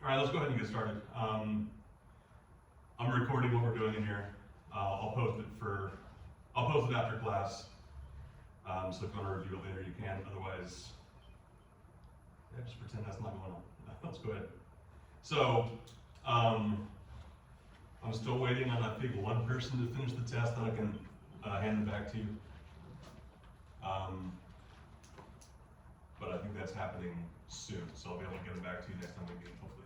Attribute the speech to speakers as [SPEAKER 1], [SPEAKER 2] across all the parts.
[SPEAKER 1] All right, let's go ahead and get started. I'm recording what we're doing in here. I'll post it after class. So if you want to review it later, you can. Otherwise, yeah, just pretend that's not going on. Let's go ahead. So, I'm still waiting on, I think, one person to finish the test, then I can hand it back to you. But I think that's happening soon, so I'll be able to get it back to you next time we meet, hopefully.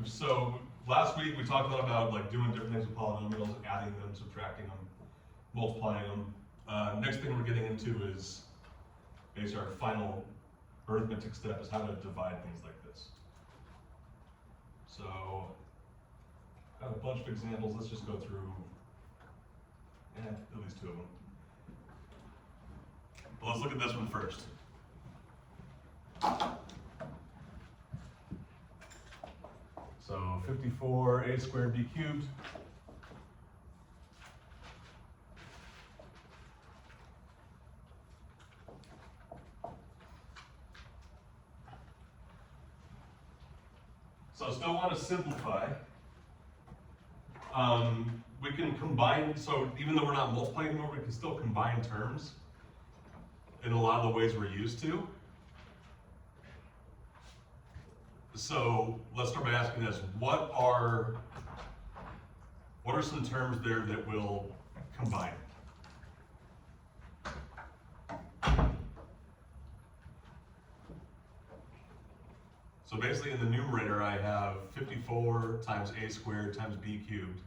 [SPEAKER 1] So last week we talked a lot about like doing different things with polynomials, adding them, subtracting them, multiplying them. Next thing we're getting into is basically our final arithmetic step is how to divide things like this. So got a bunch of examples. Let's just go through at least two of them. But let's look at this one first. So 54a squared b cubed. So I still want to simplify. We can combine, so even though we're not multiplying anymore, we can still combine terms in a lot of the ways we're used to. So let's start by asking this: what are some terms there that will combine? So basically in the numerator I have 54 times a squared times b cubed.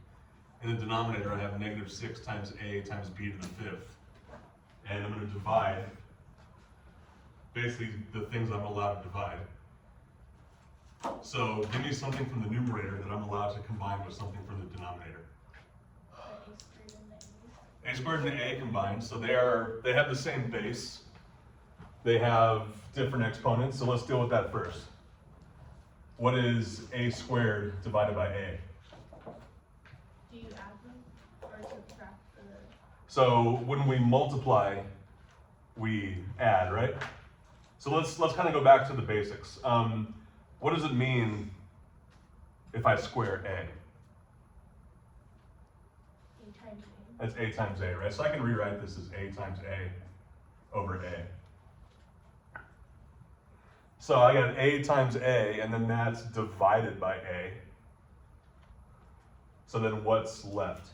[SPEAKER 1] In the denominator I have negative 6 times a times b to the fifth. And I'm going to divide basically the things I'm allowed to divide. So give me something from the numerator that I'm allowed to combine with something from the denominator. A squared and a combined, so they have the same base. They have different exponents, so let's deal with that first. What is a squared divided by a?
[SPEAKER 2] Do you add them or subtract the?
[SPEAKER 1] So when we multiply, we add, right? So let's kind of go back to the basics. What does it mean if I square a?
[SPEAKER 2] A times a.
[SPEAKER 1] That's a times a, right? So I can rewrite this as a times a over a. So I got a times a, and then that's divided by a. So then what's left?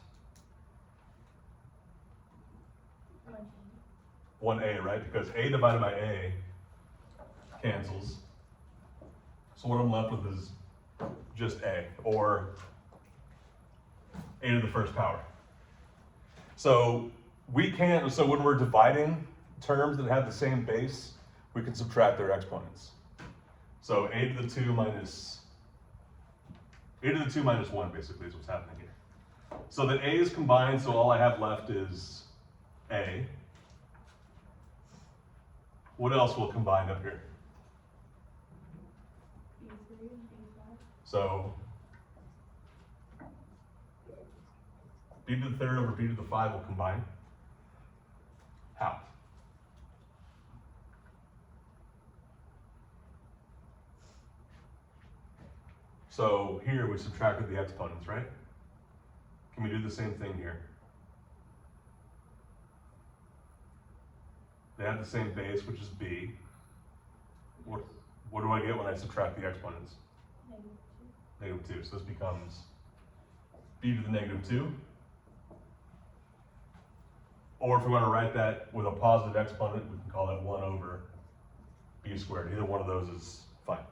[SPEAKER 1] 1a, right? Because a divided by a cancels. So what I'm left with is just a, or a to the first power. So so when we're dividing terms that have the same base, we can subtract their exponents. So a to the 2 minus 1 basically is what's happening here. So that a is combined, so all I have left is a. What else will combine up here?
[SPEAKER 2] B3 and B5.
[SPEAKER 1] So b to the third over b to the 5 will combine. How? So here we subtracted the exponents, right? Can we do the same thing here? They have the same base, which is b. What do I get when I subtract the exponents?
[SPEAKER 2] Negative 2.
[SPEAKER 1] Negative 2. So this becomes b to the negative 2. Or if we want to write that with a positive exponent, we can call that 1 over b squared. Either one of those is fine.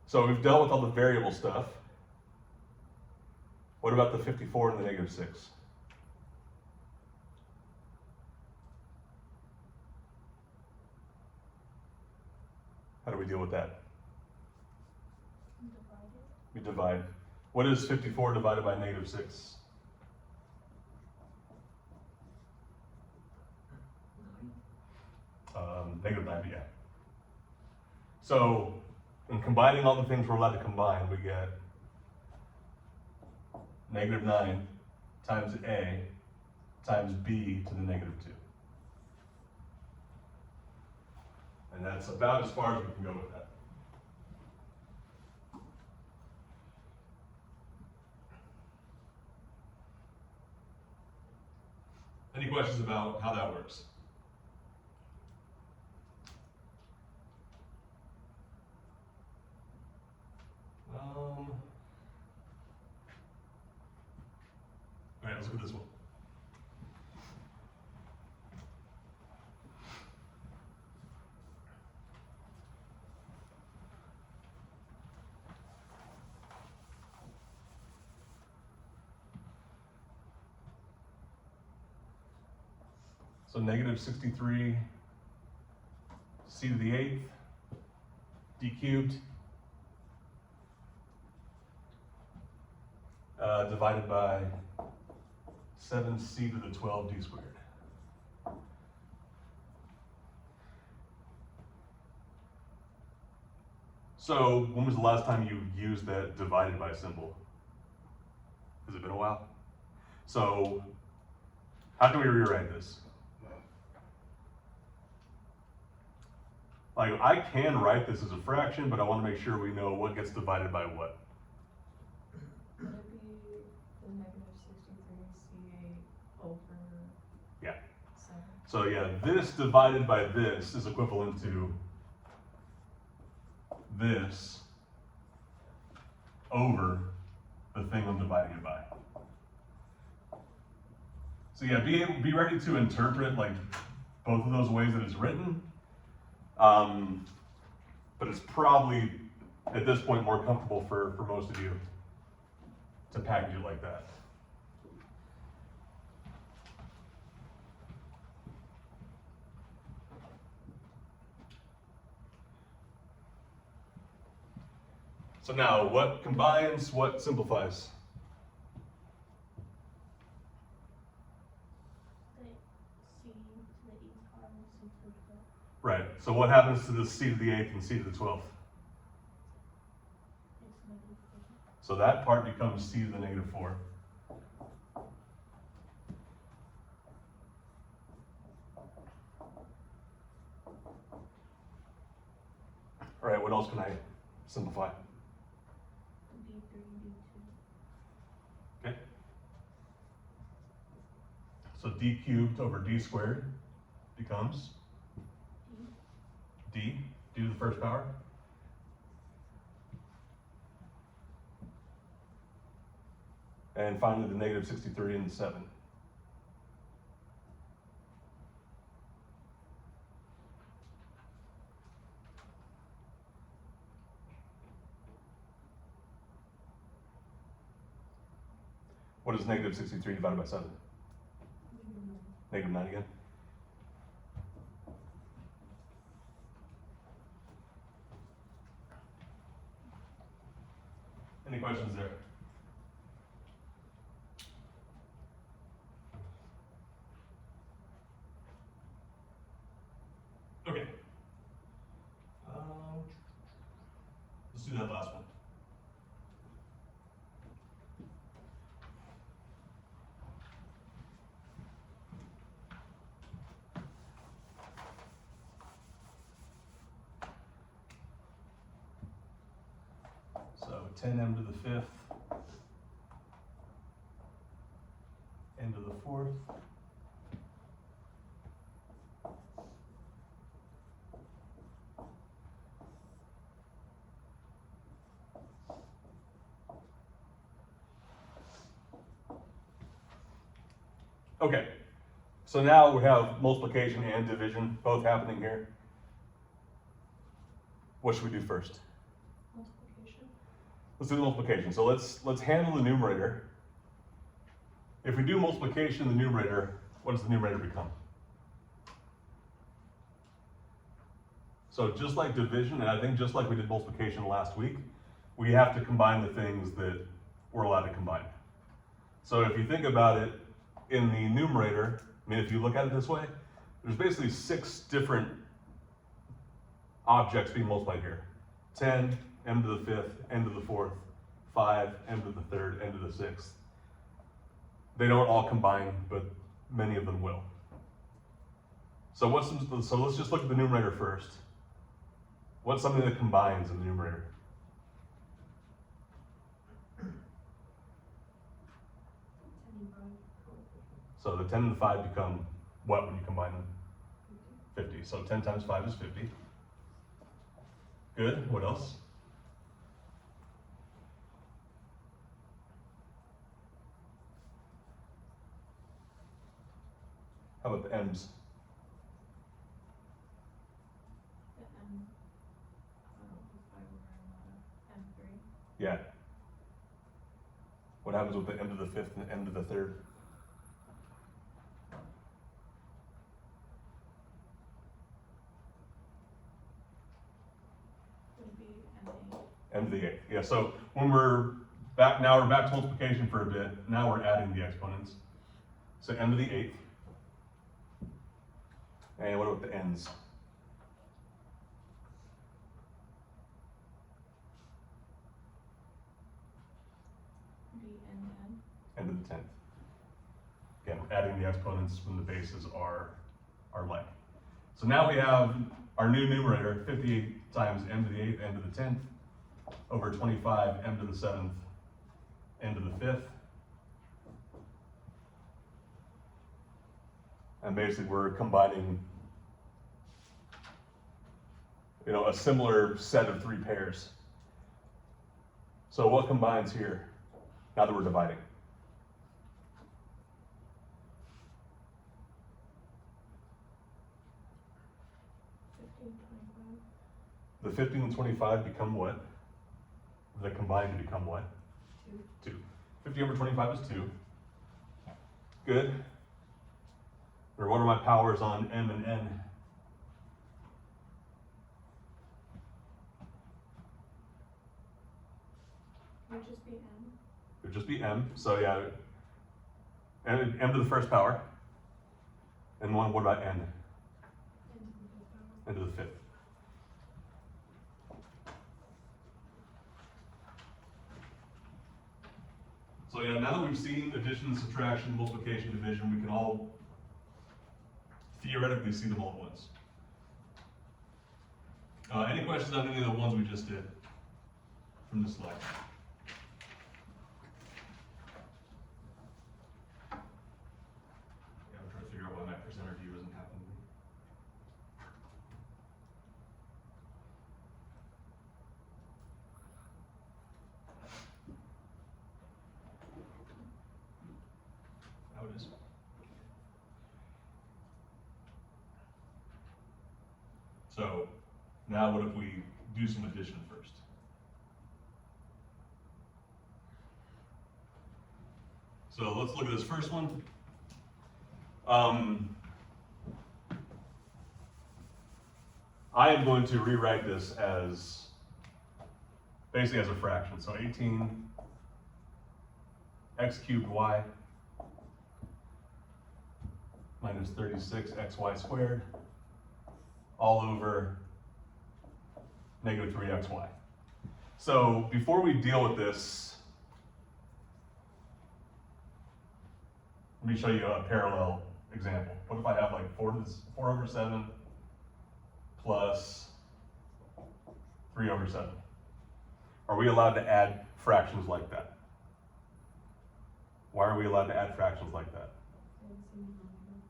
[SPEAKER 1] So we've dealt with all the variable stuff. What about the 54 and the negative 6? How do we deal with that?
[SPEAKER 2] Divide it.
[SPEAKER 1] We divide. What is 54 divided by negative 6? Negative 9, yeah. So in combining all the things we're allowed to combine, we get negative 9 times a times b to the negative 2. And that's about as far as we can go with that. Any questions about how that works? All right, let's look at this one. So negative 63 c to the 8th d cubed divided by 7c to the 12 d squared. So when was the last time you used that divided by symbol? Has it been a while? So how can we rewrite this? Like, I can write this as a fraction, but I want to make sure we know what gets divided by what.
[SPEAKER 3] Would it be the negative 63 C8 over
[SPEAKER 1] Yeah.
[SPEAKER 3] 7?
[SPEAKER 1] So yeah, this divided by this is equivalent to this over the thing I'm dividing it by. So yeah, be ready to interpret like both of those ways that it's written. But it's probably at this point more comfortable for most of you to package it like that. So now, what combines, what simplifies?
[SPEAKER 2] The C to the 8th power and C to the 12th.
[SPEAKER 1] Right, so what happens to the c to the 8th and c to the 12th?
[SPEAKER 2] It's negative 4.
[SPEAKER 1] So that part becomes c to the negative 4. All right, what else can I simplify?
[SPEAKER 2] D3, D2.
[SPEAKER 1] Okay. So d cubed over d squared becomes d to the first power. And finally the negative 63 and the 7. What is negative 63 divided by 7? Negative 9 again? Any questions there? Okay. Let's do that last one. So 10m to the 5th, n to the 4th. Okay, so now we have multiplication and division both happening here. What should we do first?
[SPEAKER 3] Multiplication.
[SPEAKER 1] Let's do the multiplication. So let's handle the numerator. If we do multiplication in the numerator, what does the numerator become? So just like division, and I think just like we did multiplication last week, we have to combine the things that we're allowed to combine. So if you think about it, in the numerator, I mean, if you look at it this way, there's basically 6 different objects being multiplied here. 10, m to the 5th, n to the 4th, 5, m to the 3rd, n to the 6th. They don't all combine, but many of them will. So let's just look at the numerator first. What's something that combines in the numerator? So the 10 and the 5 become what when you combine them? 50. So 10 times 5 is 50. Good. What else? How about the m's?
[SPEAKER 3] The M3.
[SPEAKER 1] Yeah. What happens with the end of the fifth and the end of the third?
[SPEAKER 3] Would be M8.
[SPEAKER 1] End of the eighth. Yeah, so when we're back, now we're back to multiplication for a bit. Now we're adding the exponents. So end of the eighth. And what about the ends?
[SPEAKER 3] Be N10.
[SPEAKER 1] End of the 10th. Again, adding the exponents when the bases are like. So now we have our new numerator, 58 times m to the 8th, m to the 10th, over 25, m to the 7th, m to the 5th. And basically we're combining, a similar set of 3 pairs. So what combines here, now that we're dividing? The 15 and 25 become what? They combine to become what? 2. 50 over 25 is 2. Good. Or what are my powers on m and n?
[SPEAKER 3] Would just be M.
[SPEAKER 1] It would just be m. So yeah, m to the first power. And what about n? N to the 5th. So yeah, now that we've seen addition, subtraction, multiplication, division, we can all theoretically see them all at once. Any questions on any of the ones we just did from this slide? Yeah, I'm trying to figure out why my presenter view isn't happening. How it is. So now what if we do some addition first? So let's look at this first one. I am going to rewrite this as basically as a fraction. So 18 x cubed y minus 36 xy squared all over negative 3xy. So before we deal with this, let me show you a parallel example. What if I have like 4 over 7 plus 3 over 7? Are we allowed to add fractions like that? Why are we allowed to add fractions like that?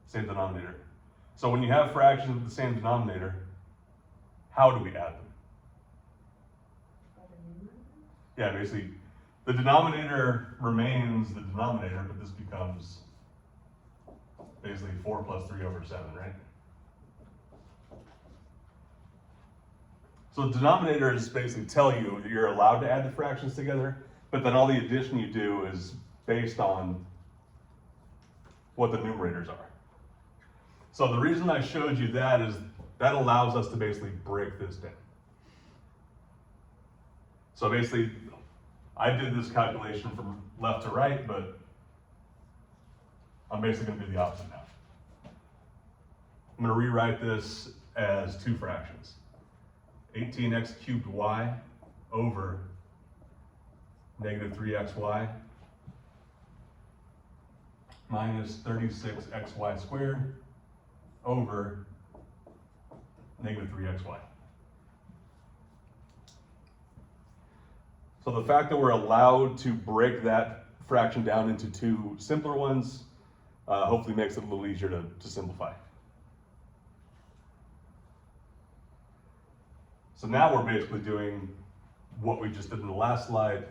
[SPEAKER 1] Same denominator. So when you have fractions with the same denominator, how do we add them? Yeah, basically, the denominator remains the denominator, but this becomes basically 4 plus 3 over 7, right? So the denominators basically tell you that you're allowed to add the fractions together, but then all the addition you do is based on what the numerators are. So the reason I showed you that is that allows us to basically break this down. So basically, I did this calculation from left to right, but I'm basically going to do the opposite now. I'm going to rewrite this as 2 fractions. 18x cubed y over negative 3xy minus 36xy squared over negative 3xy. So the fact that we're allowed to break that fraction down into two simpler ones, hopefully makes it a little easier to simplify. So now we're basically doing what we just did in the last slide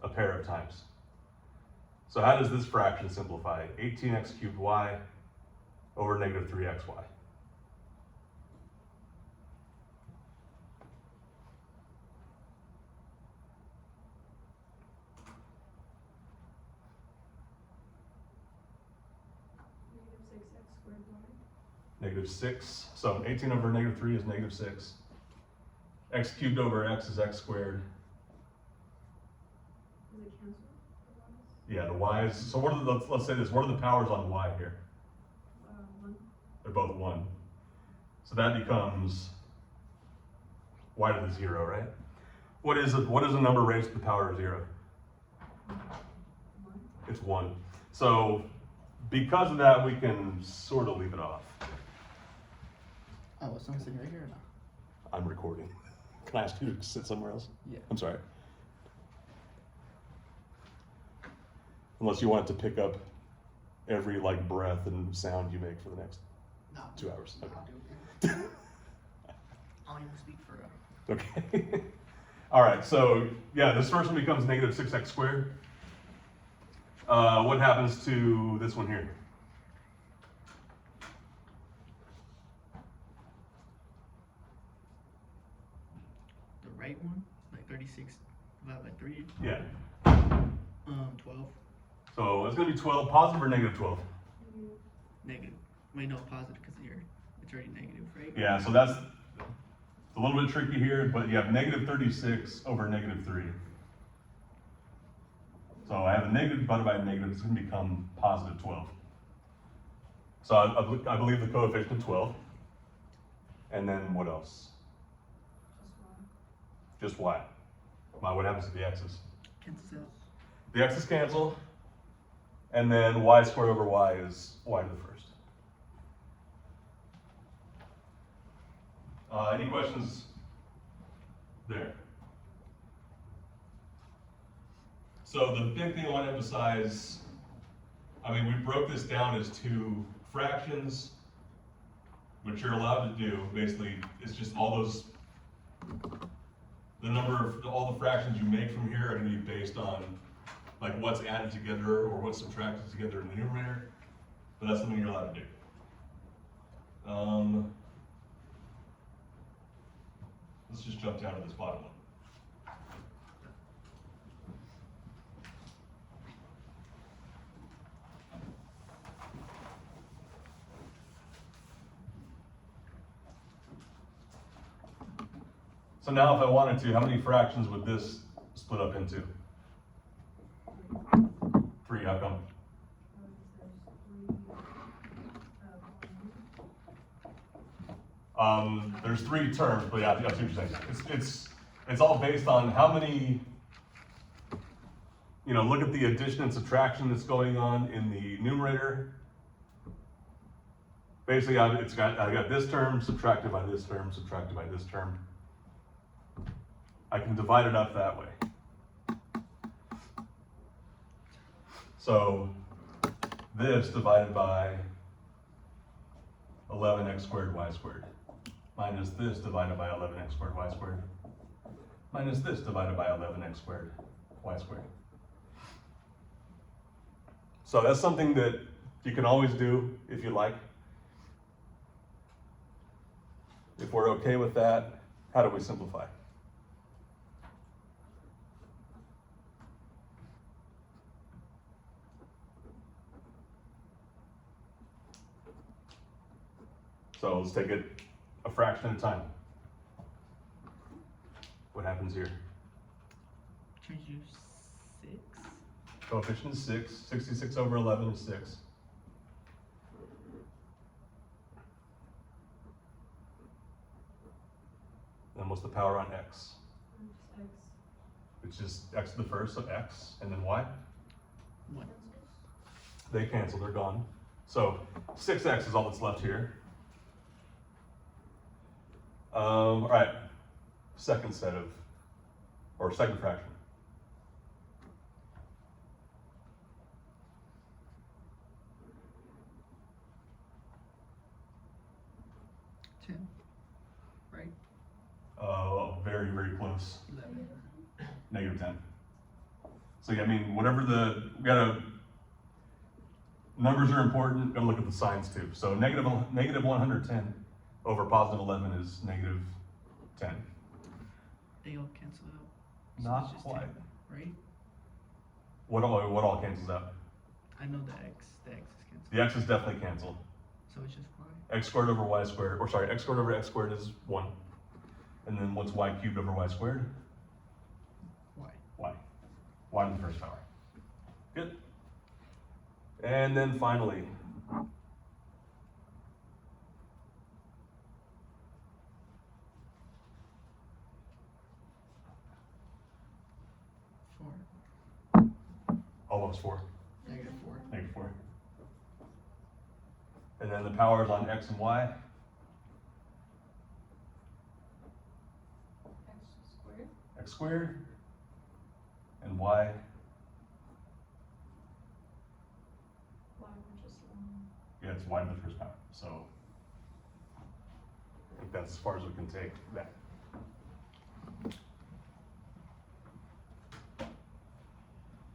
[SPEAKER 1] a pair of times. So how does this fraction simplify? 18x cubed y over negative 3xy.
[SPEAKER 3] Negative 6x squared y.
[SPEAKER 1] Negative 6, so 18 over negative 3 is negative 6. X cubed over x is x squared.
[SPEAKER 3] Does it cancel?
[SPEAKER 1] Yeah, the y's, so what are the, let's say this, what are the powers on y here?
[SPEAKER 3] 1.
[SPEAKER 1] They're both 1. So that becomes y to the 0, right? What is a number raised to the power of 0?
[SPEAKER 3] 1.
[SPEAKER 1] It's 1. So because of that, we can sort of leave it off.
[SPEAKER 4] Oh, was someone sitting right here or not?
[SPEAKER 1] I'm recording. Can I ask you to sit somewhere else?
[SPEAKER 4] Yeah.
[SPEAKER 1] I'm sorry. Unless you want to pick up every like breath and sound you make for the next
[SPEAKER 4] No.
[SPEAKER 1] 2 hours.
[SPEAKER 4] I'll
[SPEAKER 1] Okay.
[SPEAKER 4] do it. I don't even speak for
[SPEAKER 1] Okay. All right, so yeah, this first one becomes negative 6x squared. What happens to this one here?
[SPEAKER 4] the right one, like 36 divided by 3.
[SPEAKER 1] Yeah.
[SPEAKER 4] 12.
[SPEAKER 1] So it's gonna be 12, positive or negative 12?
[SPEAKER 4] Negative. Wait, no, positive because it's already negative, right?
[SPEAKER 1] Yeah, so that's a little bit tricky here, but you have negative 36 over negative 3. So I have a negative divided by a negative, it's gonna become positive 12. So I believe the coefficient is 12. And then what else? Just y. What happens to the x's?
[SPEAKER 4] Cancels out.
[SPEAKER 1] The x's cancel, and then y squared over y is y to the first. Any questions there? So the big thing I want to emphasize, I mean, we broke this down as two fractions, which you're allowed to do. Basically, it's just all the fractions you make from here are going to be based on like what's added together or what's subtracted together in the numerator. But that's something you're allowed to do. Let's just jump down to this bottom one. So now if I wanted to, how many fractions would this split up into? 3, how come? There's 3 terms, but yeah, I see what you're saying. It's all based on how many, look at the addition and subtraction that's going on in the numerator. Basically, I got this term subtracted by this term, subtracted by this term. I can divide it up that way. So this divided by 11x squared y squared minus this divided by 11x squared y squared minus this divided by 11x squared y squared. So that's something that you can always do if you like. If we're okay with that, how do we simplify? So let's take it a fraction at a time. What happens here?
[SPEAKER 4] Change you 6.
[SPEAKER 1] Coefficient is 6. 66 over 11 is 6. Then what's the power on x? It's just x to the first, so x, and then y?
[SPEAKER 4] 1.
[SPEAKER 1] They cancel, they're gone. So 6x is all that's left here. All right, second fraction.
[SPEAKER 4] 10, right?
[SPEAKER 1] Very, very close.
[SPEAKER 4] 11.
[SPEAKER 1] Negative 10. So yeah, I mean, whatever we gotta, numbers are important, gotta look at the signs too. So negative 110 over positive 11 is negative 10.
[SPEAKER 4] They all cancel out. So
[SPEAKER 1] Not
[SPEAKER 4] it's just
[SPEAKER 1] quite.
[SPEAKER 4] 10, right?
[SPEAKER 1] What all cancels out?
[SPEAKER 4] I know the x is canceled.
[SPEAKER 1] The x is definitely canceled.
[SPEAKER 4] So it's just y.
[SPEAKER 1] X squared over y squared, or sorry, x squared over x squared is 1. And then what's y cubed over y squared?
[SPEAKER 4] Y.
[SPEAKER 1] Y. Y to the first power. Good. And then finally,
[SPEAKER 4] 4.
[SPEAKER 1] almost 4.
[SPEAKER 4] Negative 4.
[SPEAKER 1] Negative 4. And then the powers on x and y.
[SPEAKER 2] X squared?
[SPEAKER 1] X squared. And y.
[SPEAKER 2] Y we're just one.
[SPEAKER 1] Yeah, it's y to the first power. So I think that's as far as we can take that.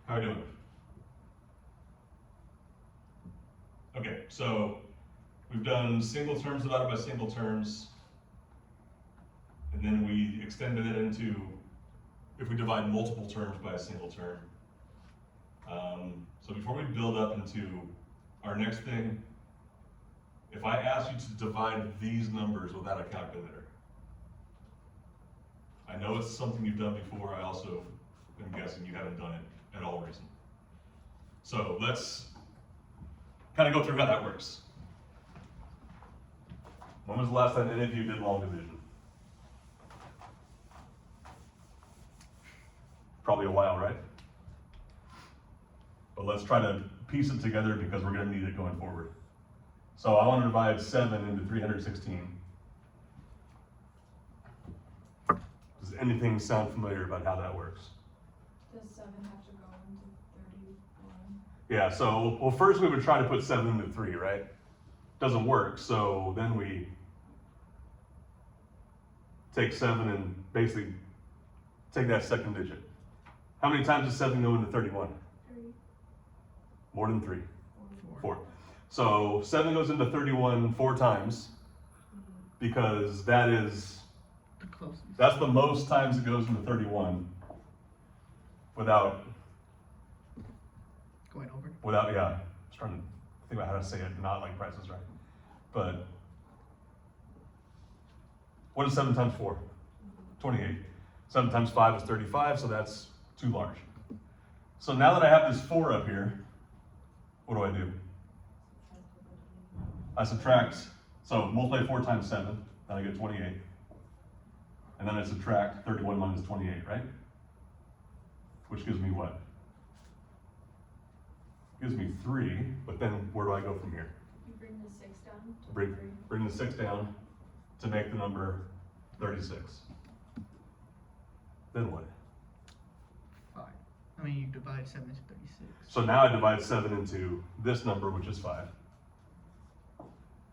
[SPEAKER 1] How are we doing? Okay, so we've done single terms divided by single terms. And then we extended it into if we divide multiple terms by a single term. So before we build up into our next thing, if I ask you to divide these numbers without a calculator, I know it's something you've done before. I also am guessing you haven't done it at all recently. So let's kind of go through how that works. When was the last time any of you did long division? Probably a while, right? But let's try to piece it together because we're going to need it going forward. So I want to divide 7 into 316. Does anything sound familiar about how that works?
[SPEAKER 2] Does 7 have to go into 31?
[SPEAKER 1] Yeah, so, well, first we would try to put 7 into 3, right? Doesn't work, so then we take 7 and basically take that second digit. How many times does 7 go into 31?
[SPEAKER 2] 3,
[SPEAKER 1] More than 3.
[SPEAKER 2] 4.
[SPEAKER 1] 4. So 7 goes into 31 4 times because that is,
[SPEAKER 4] The closest.
[SPEAKER 1] that's the most times it goes into 31 without,
[SPEAKER 4] Going over.
[SPEAKER 1] yeah, I was trying to think about how to say it, not like Price is Right. But what is 7 times 4? 28. 7 times 5 is 35, so that's too large. So now that I have this 4 up here, what do? I subtract, so multiply 4 times 7, then I get 28. And then I subtract 31 minus 28, right? Which gives me what? Gives me 3, but then where do I go from here?
[SPEAKER 2] You bring the 6 down to
[SPEAKER 1] Bring,
[SPEAKER 2] 3.
[SPEAKER 1] bring the 6 down to make the number 36. Then what?
[SPEAKER 4] 5. I mean, you divide 7 into 36.
[SPEAKER 1] So now I divide 7 into this number, which is 5.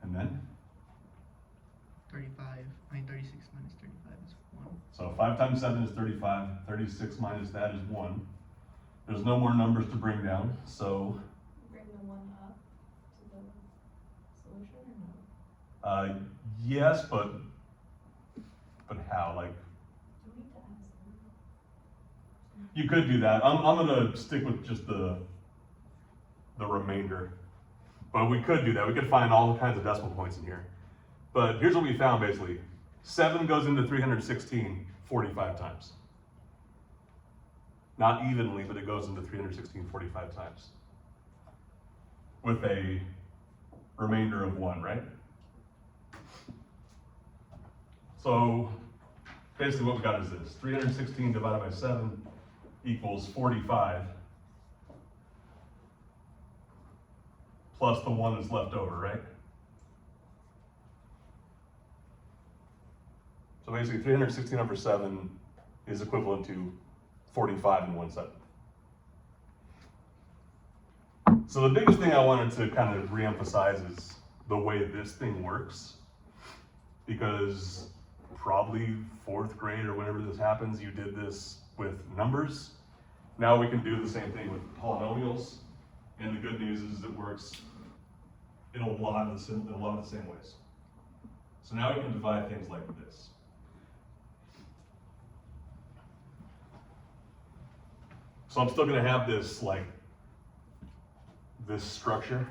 [SPEAKER 1] And then,
[SPEAKER 4] 36 minus 35 is 1.
[SPEAKER 1] so 5 times 7 is 35, 36 minus that is 1. There's no more numbers to bring down, so
[SPEAKER 2] Bring the 1 up to the solution or no?
[SPEAKER 1] yes, but how? Like,
[SPEAKER 2] Do we need to add some?
[SPEAKER 1] you could do that. I'm gonna stick with just the remainder. But we could do that. We could find all kinds of decimal points in here. But here's what we found basically. 7 goes into 316 45 times. Not evenly, but it goes into 316 45 times. With a remainder of 1, right? So basically what we got is this. 316 divided by 7 equals 45. Plus the 1 that's left over, right? So basically 316 over 7 is equivalent to 45 and 1/7. So the biggest thing I wanted to kind of reemphasize is the way this thing works because probably 4th grade or whenever this happens, you did this with numbers. Now we can do the same thing with polynomials, and the good news is it works in a lot of the same ways. So now we can divide things like this. So I'm still gonna have this, like, this structure.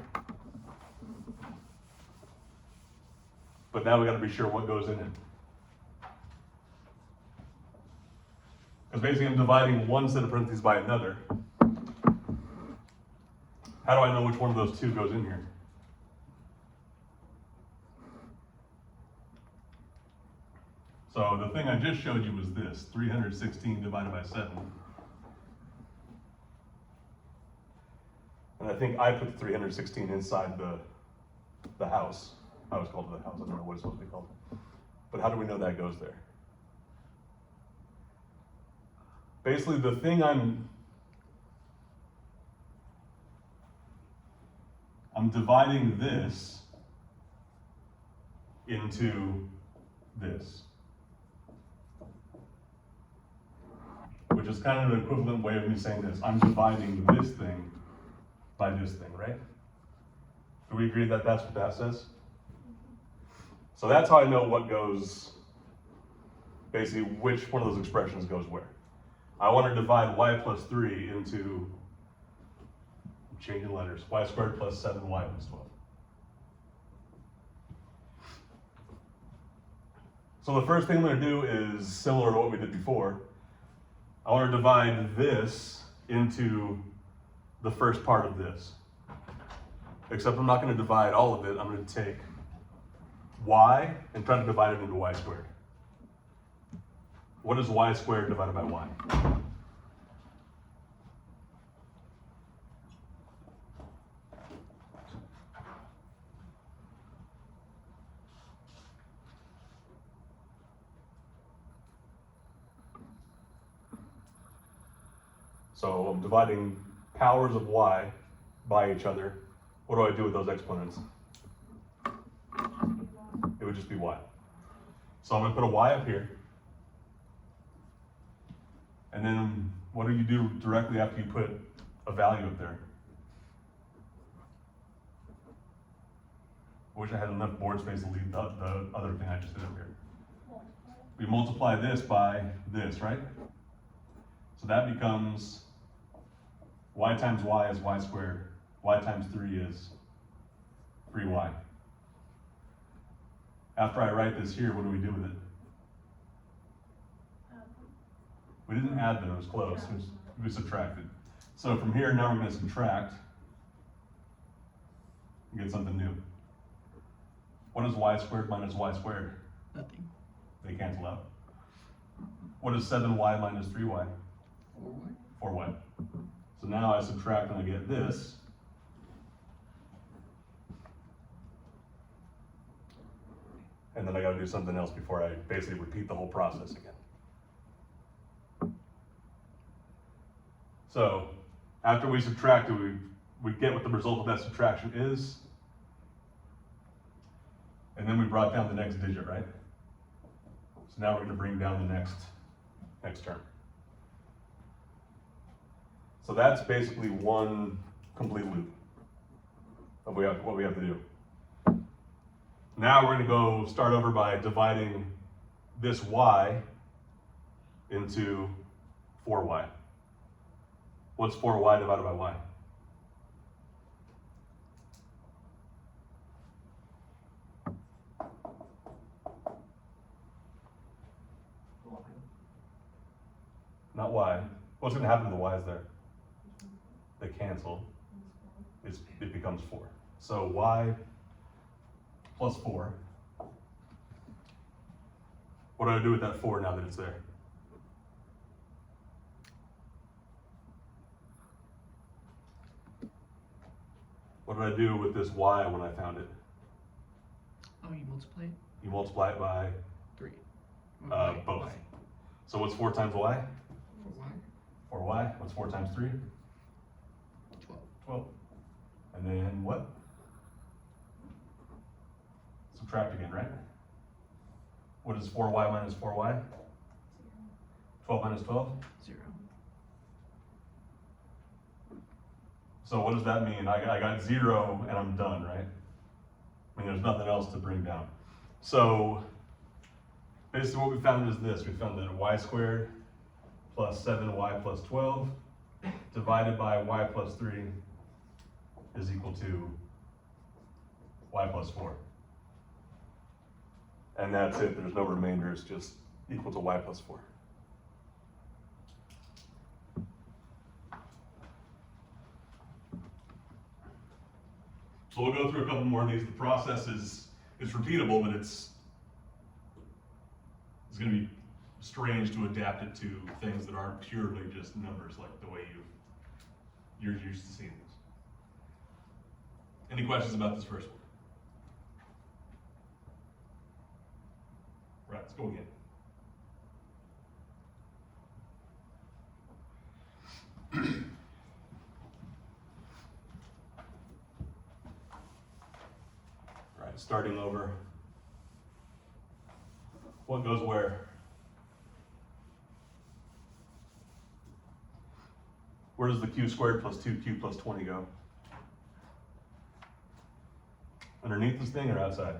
[SPEAKER 1] But now we gotta be sure what goes in it. Because basically I'm dividing one set of parentheses by another. How do I know which one of those two goes in here? So the thing I just showed you was this, 316 divided by 7. And I think I put 316 inside the house. I always called it the house, I don't know what it's supposed to be called. But how do we know that goes there? Basically, the thing I'm dividing this into this, which is kind of an equivalent way of me saying this. I'm dividing this thing by this thing, right? Do we agree that that's what that says? So that's how I know what goes, basically which one of those expressions goes where. I want to divide y plus 3 into, I'm changing letters, y squared plus 7y plus 12. So the first thing I'm going to do is similar to what we did before. I want to divide this into the first part of this. Except I'm not going to divide all of it. I'm going to take y and try to divide it into y squared. What is y squared divided by y? So I'm dividing powers of y by each other. What do I do with those exponents? It would just be y. So I'm going to put a y up here. And then what do you do directly after you put a value up there? I wish I had enough board space to leave the other thing I just did up here. We multiply this by this, right? So that becomes y times y is y squared. Y times 3 is 3y. After I write this here, what do we do with it? We didn't add them, it was close. We subtracted. So from here, now we're going to subtract and get something new. What is y squared minus y squared?
[SPEAKER 4] Nothing.
[SPEAKER 1] They cancel out. What is 7y minus 3y?
[SPEAKER 4] 4y.
[SPEAKER 1] 4y. So now I subtract and I get this. And then I got to do something else before I basically repeat the whole process again. So after we subtract it, we get what the result of that subtraction is. And then we brought down the next digit, right? So now we're going to bring down the next term. So that's basically one complete loop of what we have to do. Now we're going to go start over by dividing this y into 4y. What's 4y divided by y? Not y. What's going to happen to the y's there? They cancel. It becomes 4. So y plus 4. What do I do with that 4 now that it's there? What did I do with this y when I found it?
[SPEAKER 4] Oh, you multiply it?
[SPEAKER 1] You multiply it by
[SPEAKER 4] 3.
[SPEAKER 1] both.
[SPEAKER 4] Y.
[SPEAKER 1] So what's 4 times y?
[SPEAKER 4] 4y.
[SPEAKER 1] 4y. What's 4 times 3?
[SPEAKER 4] 12.
[SPEAKER 1] 12. And then what? Subtract again, right? What is 4y minus 4y? 12 minus 12?
[SPEAKER 4] 0.
[SPEAKER 1] So what does that mean? I got 0 and I'm done, right? I mean, there's nothing else to bring down. So basically what we found is this. We found that y squared plus 7y plus 12 divided by y plus 3 is equal to y plus 4. And that's it. There's no remainder. It's just equal to y plus 4. So we'll go through a couple more of these. The process is repeatable, but it's going to be strange to adapt it to things that aren't purely just numbers like the way you're used to seeing this. Any questions about this first one? Right, let's go again. Right, starting over. What goes where? Where does the q squared plus 2q plus 20 go? Underneath this thing or outside?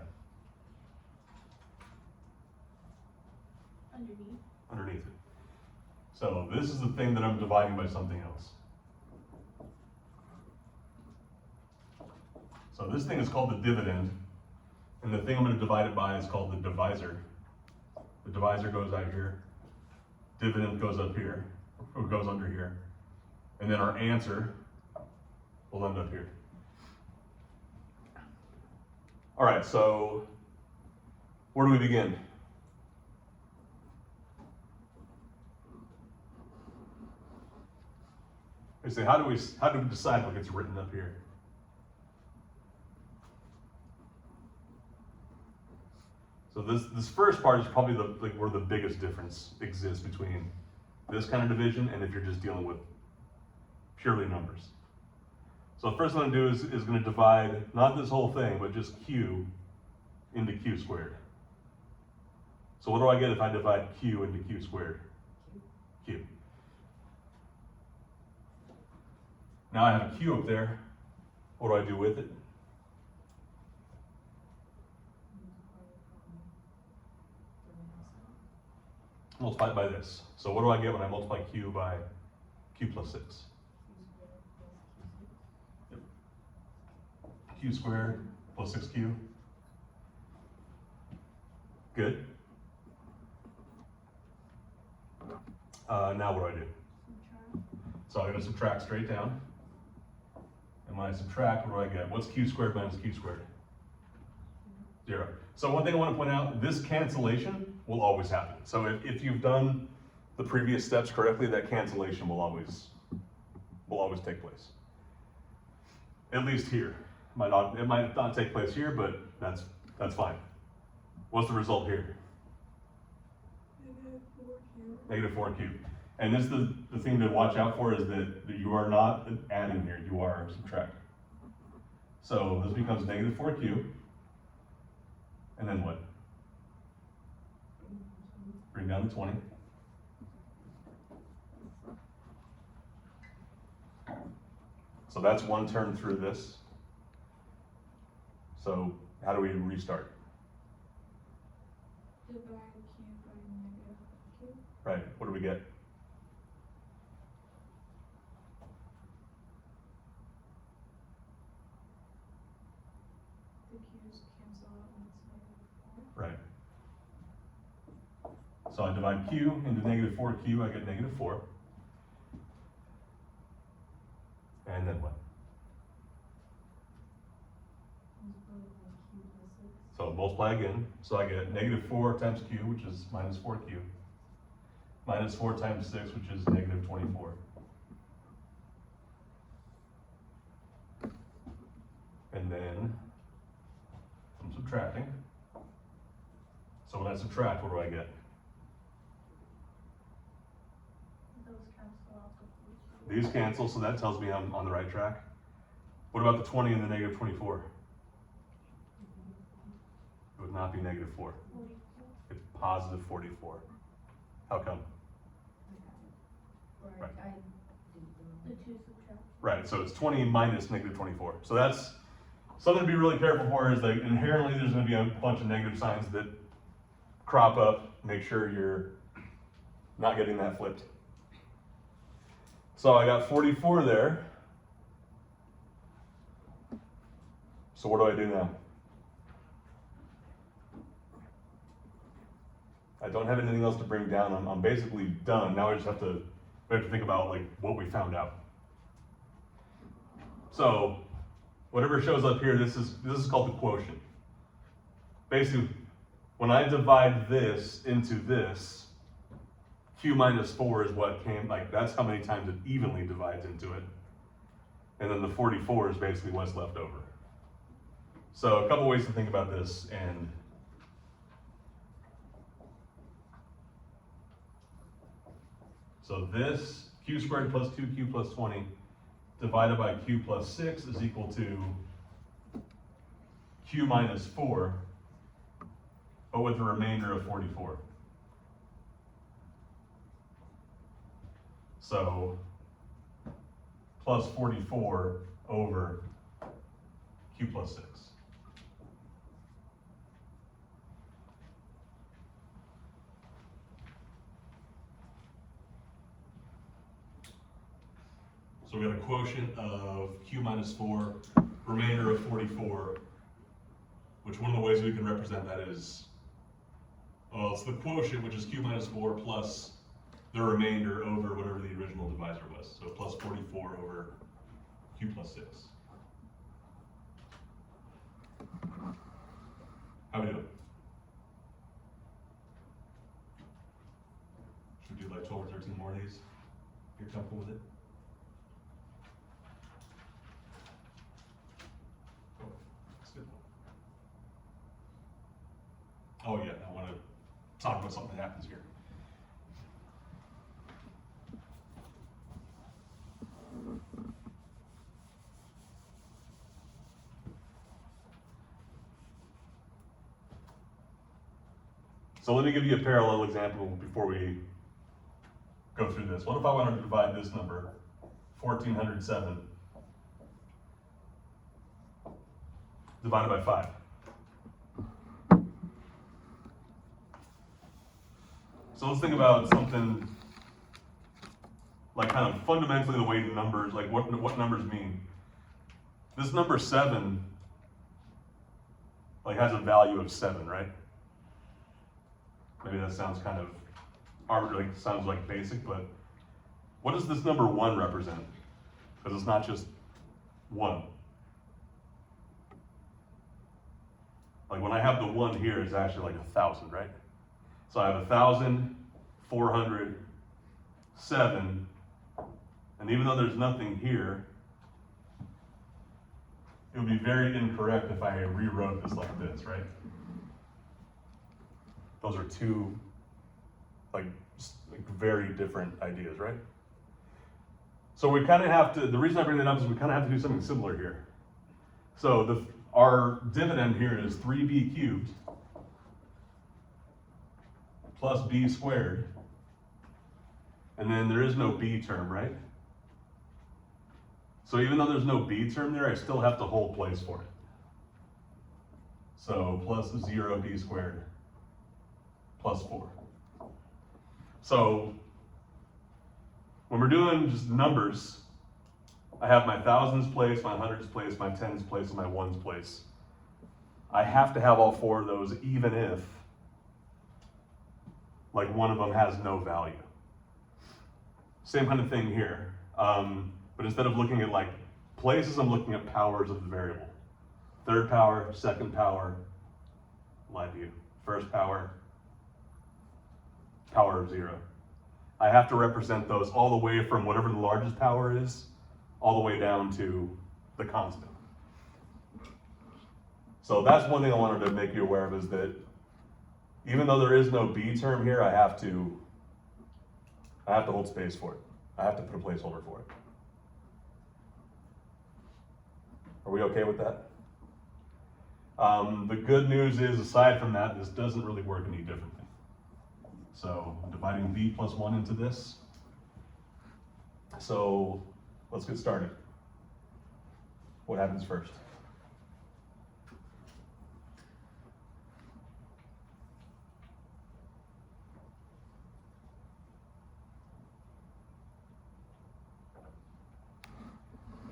[SPEAKER 2] Underneath.
[SPEAKER 1] Underneath it. So this is the thing that I'm dividing by something else. So this thing is called the dividend, and the thing I'm going to divide it by is called the divisor. The divisor goes out here, dividend goes up here, or goes under here, and then our answer will end up here. All right, so where do we begin? We say, how do we decide what gets written up here? So this first part is probably where the biggest difference exists between this kind of division and if you're just dealing with purely numbers. So the first thing I'm going to do is going to divide, not this whole thing, but just q into q squared. So what do I get if I divide q into q squared? Q. Now I have a q up there. What do I do with it? Multiply it by this. So what do I get when I multiply q by q plus 6? Yep. Q squared plus 6q. Good. Now what do? So I'm going to subtract straight down. And when I subtract, what do I get? What's q squared minus q squared? 0. So one thing I want to point out, this cancellation will always happen. So if you've done the previous steps correctly, that cancellation will always take place. At least here. It might not take place here, but that's fine. What's the result here? Negative 4q. And this is the thing to watch out for is that you are not adding here, you are subtracting. So this becomes negative 4q. And then what? Bring down to 20. So that's one term through this. So how do we restart?
[SPEAKER 2] Divide q by negative q.
[SPEAKER 1] Right, what do we get?
[SPEAKER 2] The q's cancel out and it's negative 4.
[SPEAKER 1] Right. So I divide q into negative 4q, I get negative 4. And then what?
[SPEAKER 2] Multiply by q plus 6.
[SPEAKER 1] So multiply again. So I get negative 4 times q, which is minus 4q, minus 4 times 6, which is negative 24. And then I'm subtracting. So when I subtract, what do I get?
[SPEAKER 2] Those cancel out.
[SPEAKER 1] These cancel, so that tells me I'm on the right track. What about the 20 and the negative 24? It would not be negative 4. It positive 44. How come?
[SPEAKER 3] Or
[SPEAKER 1] Right.
[SPEAKER 3] I did the two subtract.
[SPEAKER 1] Right, so it's 20 minus negative 24. So that's something to be really careful for, is that inherently there's going to be a bunch of negative signs that crop up. Make sure you're not getting that flipped. So I got 44 there. So what do I do now? I don't have anything else to bring down. I'm basically done. Now we have to think about like what we found out. So whatever shows up here, this is called the quotient. Basically, when I divide this into this, q minus 4 is what came, like that's how many times it evenly divides into it. And then the 44 is basically what's left over. So a couple ways to think about this, and so this q squared plus 2q plus 20 divided by q plus 6 is equal to q minus 4, but with a remainder of 44. So plus 44 over q plus 6. So we got a quotient of q minus 4, remainder of 44, which one of the ways we can represent that is, well, it's the quotient, which is q minus 4 plus the remainder over whatever the original divisor was. So plus 44 over q plus 6. How we doing? Should we do like 12 or 13 more of these? You're comfortable with it? Cool. That's good. Oh yeah, I want to talk about something that happens here. So let me give you a parallel example before we go through this. What if I wanted to divide this number, 1407, divided by 5? So let's think about something like kind of fundamentally the way numbers, like what numbers mean. This number 7 like has a value of 7, right? Maybe that sounds kind of arbitrary, like sounds like basic, but what does this number 1 represent? Because it's not just 1. Like when I have the 1 here, it's actually like 1,000, right? So I have 1,000, 400, 7, and even though there's nothing here, it would be very incorrect if I rewrote this like this, right? Those are two like very different ideas, right? So we kind of have to, the reason I bring that up is we kind of have to do something similar here. So our dividend here is 3b cubed plus b squared, and then there is no b term, right? So even though there's no b term there, I still have to hold place for it. So plus 0b squared plus 4. So when we're doing just numbers, I have my thousands place, my hundreds place, my tens place, and my ones place. I have to have all 4 of those, even if like one of them has no value. Same kind of thing here. But instead of looking at like places, I'm looking at powers of the variable. Third power, second power, live view. First power, power of 0. I have to represent those all the way from whatever the largest power is, all the way down to the constant. So that's one thing I wanted to make you aware of, is that even though there is no b term here, I have to hold space for it. I have to put a placeholder for it. Are we okay with that? The good news is, aside from that, this doesn't really work any differently. So I'm dividing b plus 1 into this. So let's get started. What happens first?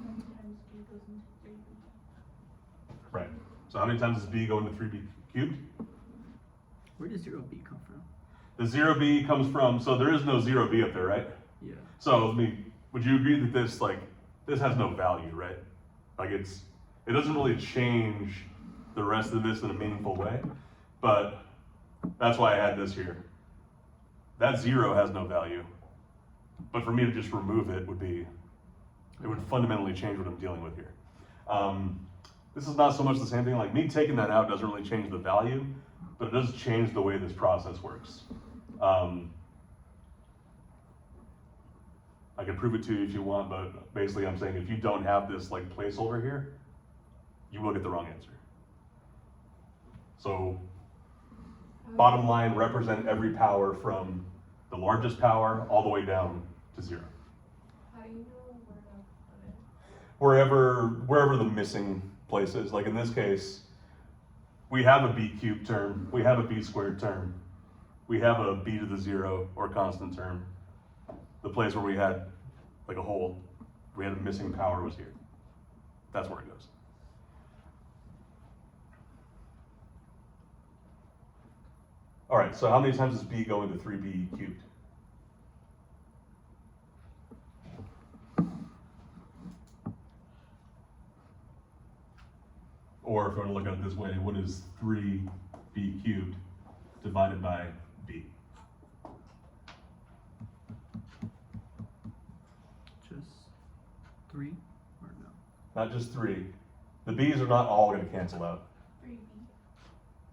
[SPEAKER 3] Times B goes into 3B.
[SPEAKER 1] Right. So how many times does b go into 3b cubed?
[SPEAKER 4] Where does 0b come from?
[SPEAKER 1] The 0b comes from, so there is no 0b up there, right?
[SPEAKER 4] Yeah.
[SPEAKER 1] So, I mean, would you agree that this has no value, right? Like it doesn't really change the rest of this in a meaningful way, but that's why I had this here. That 0 has no value, but for me to just remove it it would fundamentally change what I'm dealing with here. This is not so much the same thing, like me taking that out doesn't really change the value, but it does change the way this process works. I can prove it to you if you want, but basically I'm saying if you don't have this like placeholder here, you will get the wrong answer. So bottom line, represent every power from the largest power all the way down to 0.
[SPEAKER 2] How do you know where to put it?
[SPEAKER 1] Wherever the missing place is. Like in this case, we have a b cubed term, we have a b squared term, we have a b to the 0 or constant term. The place where we had like a hole, we had a missing power was here. That's where it goes. All right, so how many times does b go into 3b cubed? Or if you want to look at it this way, what is 3b cubed divided by b?
[SPEAKER 4] Just 3 or no?
[SPEAKER 1] Not just 3. The b's are not all going to cancel out.
[SPEAKER 2] 3B.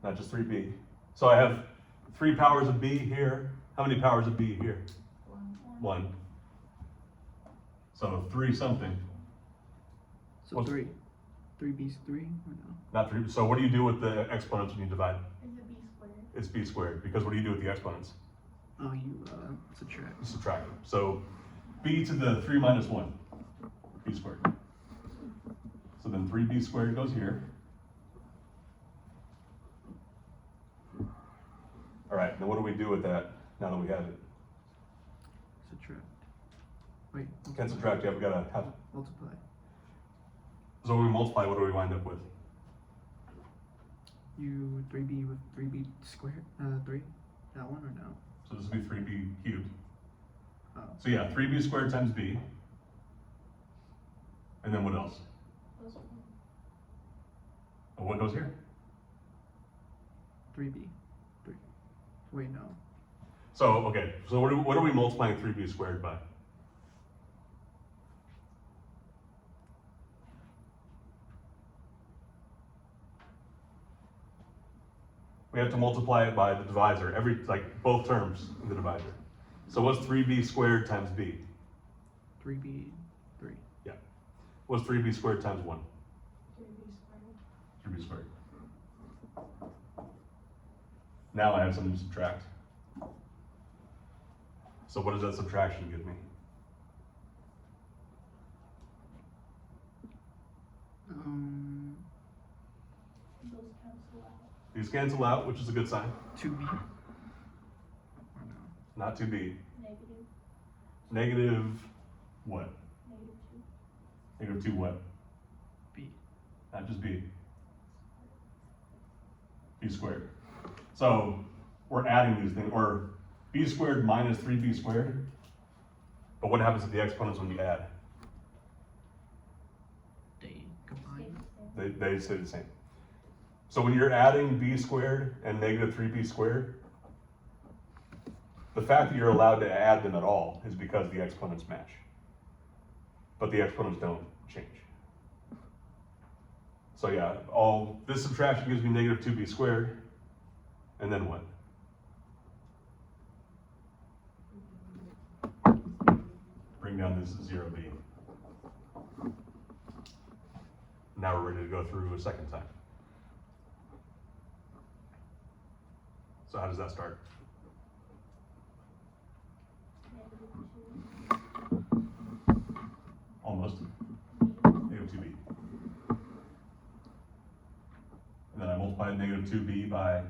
[SPEAKER 1] Not just 3b. So I have 3 powers of b here. How many powers of b here? 1. So 3 something.
[SPEAKER 4] So
[SPEAKER 1] What's-
[SPEAKER 4] 3. 3b's 3 or no?
[SPEAKER 1] Not 3. So what do you do with the exponents when you divide?
[SPEAKER 2] Is it B squared?
[SPEAKER 1] It's b squared. Because what do you do with the exponents?
[SPEAKER 4] Oh, you subtract.
[SPEAKER 1] You subtract them. So b to the 3 minus 1, b squared. So then 3b squared goes here. All right, then what do we do with that now that we have it?
[SPEAKER 4] Subtract. Wait.
[SPEAKER 1] Can't subtract yet, we gotta have.
[SPEAKER 4] Multiply.
[SPEAKER 1] So when we multiply, what do we wind up with?
[SPEAKER 4] You 3b with 3b squared, 3? That one or no?
[SPEAKER 1] So this would be 3b cubed.
[SPEAKER 4] Oh.
[SPEAKER 1] So yeah, 3b squared times b. And then what else?
[SPEAKER 2] Plus 1.
[SPEAKER 1] Oh, what goes here?
[SPEAKER 4] 3b. 3. Wait, no.
[SPEAKER 1] So, okay, so what are we multiplying 3b squared by? We have to multiply it by the divisor, both terms in the divisor. So what's 3b squared times b?
[SPEAKER 4] 3b, 3.
[SPEAKER 1] Yeah. What's 3b squared times 1?
[SPEAKER 2] 3B squared.
[SPEAKER 1] 3b squared. Now I have something to subtract. So what does that subtraction give me?
[SPEAKER 2] Those cancel out.
[SPEAKER 1] These cancel out, which is a good sign.
[SPEAKER 4] 2b. Or no?
[SPEAKER 1] Not 2b.
[SPEAKER 2] Negative.
[SPEAKER 1] Negative what?
[SPEAKER 2] Negative 2.
[SPEAKER 1] Negative 2 what?
[SPEAKER 4] b.
[SPEAKER 1] Not just b. B squared. So we're adding these things, or b squared minus 3b squared. But what happens to the exponents when you add?
[SPEAKER 4] They combine.
[SPEAKER 1] They stay the same. So when you're adding b squared and negative 3b squared, the fact that you're allowed to add them at all is because the exponents match. But the exponents don't change. So yeah, all this subtraction gives me negative 2b squared. And then what? Bring down this 0b. Now we're ready to go through a second time. So how does that start? almost, negative 2b. And then I multiply negative 2b by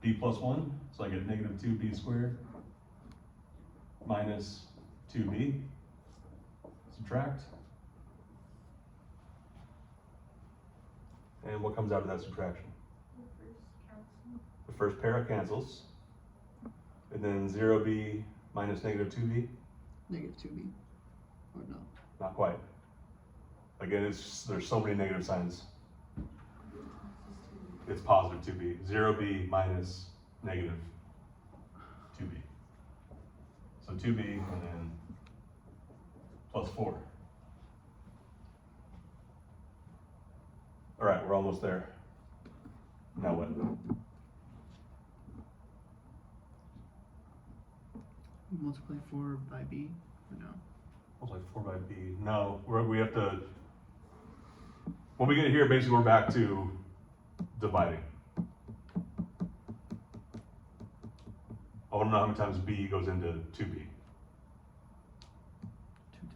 [SPEAKER 1] b plus 1, so I get negative 2b squared minus 2b. Subtract. And what comes out of that subtraction? The first pair cancels. And then 0b minus negative 2b?
[SPEAKER 4] Negative 2b. Or no?
[SPEAKER 1] Not quite. Again, there's so many negative signs. It's positive 2b. 0b minus negative 2b. So 2b and then plus 4. All right, we're almost there. Now what?
[SPEAKER 4] Multiply 4 by b? Or no?
[SPEAKER 1] Multiply 4 by b. No, we have to. When we get here, basically we're back to dividing. I want to know how many times b goes into 2b.
[SPEAKER 4] 2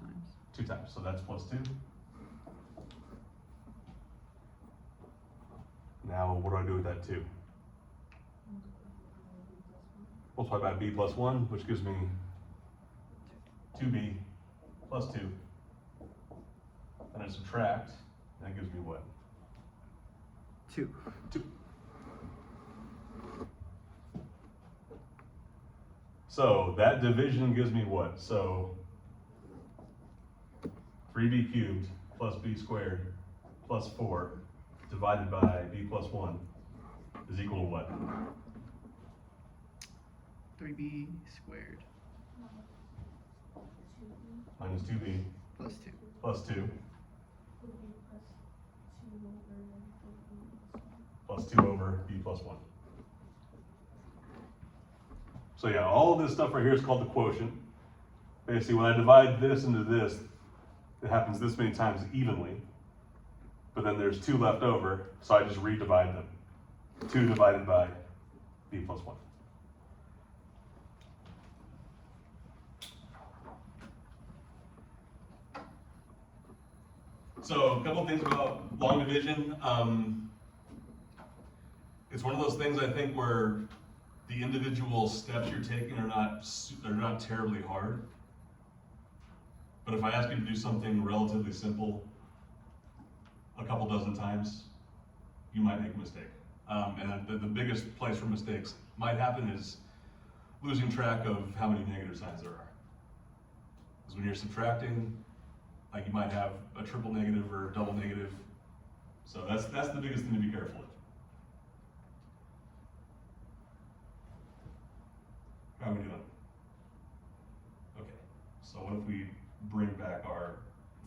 [SPEAKER 4] times.
[SPEAKER 1] 2 times, so that's plus 2. Now, what do I do with that 2? Multiply by b plus 1, which gives me 2b plus 2. And I subtract, and that gives me what?
[SPEAKER 4] 2.
[SPEAKER 1] 2. So that division gives me what? So 3b cubed plus b squared plus 4 divided by b plus 1 is equal to what?
[SPEAKER 4] 3b squared
[SPEAKER 1] Minus 2b
[SPEAKER 4] plus 2.
[SPEAKER 1] plus 2 plus 2 over b plus 1. So yeah, all of this stuff right here is called the quotient. Basically, when I divide this into this, it happens this many times evenly. But then there's 2 left over, so I just redivide them. 2 divided by b plus 1. So a couple things about long division. It's one of those things I think where the individual steps you're taking are not terribly hard. But if I ask you to do something relatively simple a couple dozen times, you might make a mistake. And the biggest place for mistakes might happen is losing track of how many negative signs there are. Because when you're subtracting, like you might have a triple negative or a double negative. So that's the biggest thing to be careful of. How are we doing? Okay, so what if we bring back our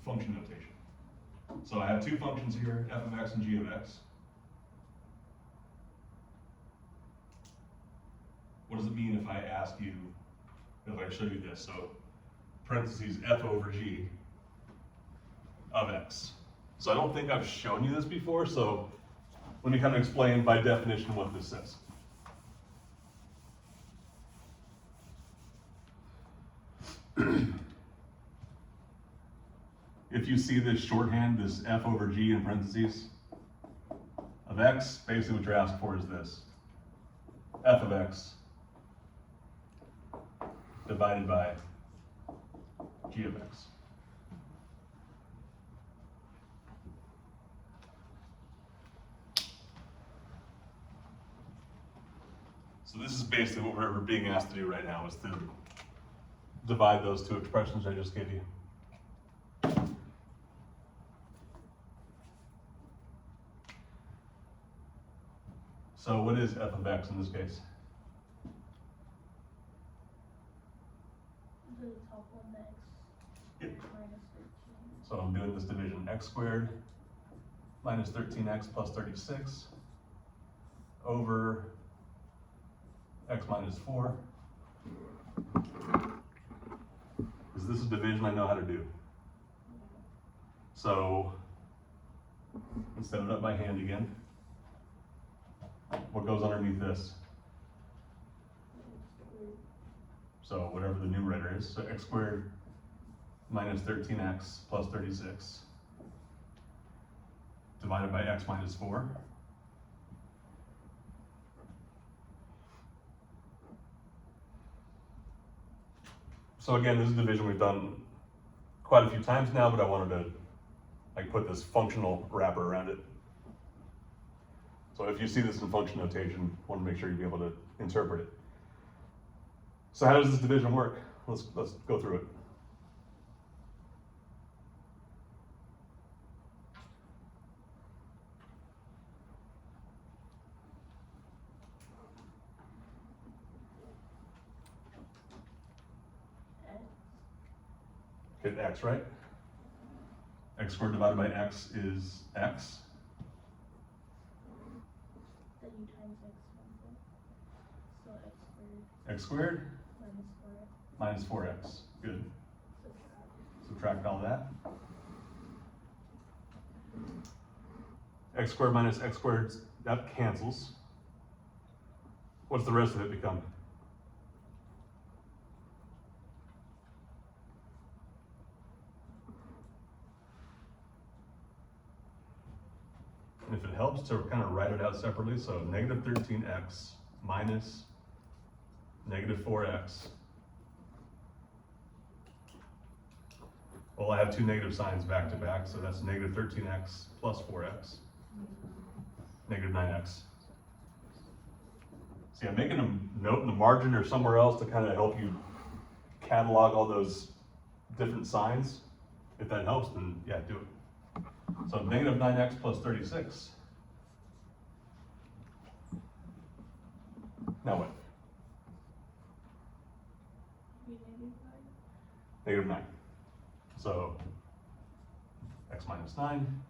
[SPEAKER 1] function notation? So I have 2 functions here, f of x and g of x. What does it mean if I ask you, if I show you this? So parentheses f over g of x. So I don't think I've shown you this before, so let me kind of explain by definition what this says. If you see this shorthand, this f over g in parentheses of x, basically what you're asking for is this. F of x divided by g of x. So this is basically what we're being asked to do right now, is to divide those 2 expressions I just gave you. So what is f of x in this case?
[SPEAKER 3] The top one, the x
[SPEAKER 1] Yep.
[SPEAKER 3] minus 13.
[SPEAKER 1] So I'm doing this division, x squared minus 13x plus 36 over x minus 4. Is this a division I know how to do? So let's set it up by hand again. What goes underneath this? So whatever the numerator is, so x squared minus 13x plus 36 divided by x minus 4. So again, this is division we've done quite a few times now, but I wanted to like put this functional wrapper around it. So if you see this in function notation, I want to make sure you'll be able to interpret it. So how does this division work? Let's go through it.
[SPEAKER 3] X.
[SPEAKER 1] Hit x, right? X squared divided by x is x.
[SPEAKER 3] Then you times x one. So x squared
[SPEAKER 1] X squared
[SPEAKER 3] minus 4x.
[SPEAKER 1] minus 4x. Good.
[SPEAKER 3] Subtract.
[SPEAKER 1] Subtract all that. X squared minus x squared, that cancels. What's the rest of it become? And if it helps to kind of write it out separately, so negative 13x minus negative 4x. Well, I have two negative signs back to back, so that's negative 13x plus 4x, negative 9x. See, I'm making a note in the margin or somewhere else to kind of help you catalog all those different signs. If that helps, then yeah, do it. So negative 9x plus 36. Now what?
[SPEAKER 3] Be negative 5.
[SPEAKER 1] Negative 9. So x minus 9.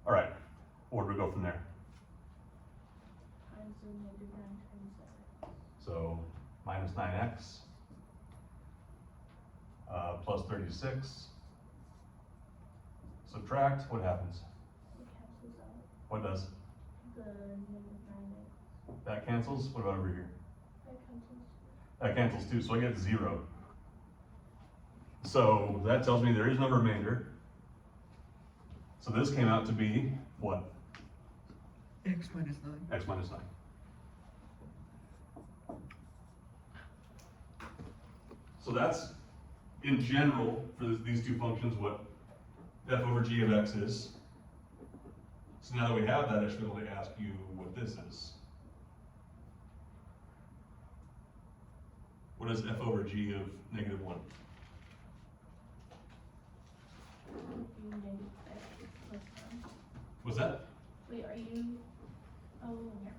[SPEAKER 1] All right, where do we go from there?
[SPEAKER 3] Times the negative 9 times x.
[SPEAKER 1] So minus 9x plus 36. Subtract, what happens?
[SPEAKER 3] It cancels out.
[SPEAKER 1] What does?
[SPEAKER 3] The negative 9x.
[SPEAKER 1] That cancels? What about over here?
[SPEAKER 3] That cancels.
[SPEAKER 1] That cancels too, so I get 0. So that tells me there is no remainder. So this came out to be what?
[SPEAKER 4] X minus 9.
[SPEAKER 1] X minus 9. So that's, in general, for these two functions, what f over g of x is. So now that we have that, I should be able to ask you what this is. What is f over g of negative 1?
[SPEAKER 3] You negative x plus 1.
[SPEAKER 1] What's that?
[SPEAKER 3] Wait, are you? Oh, never.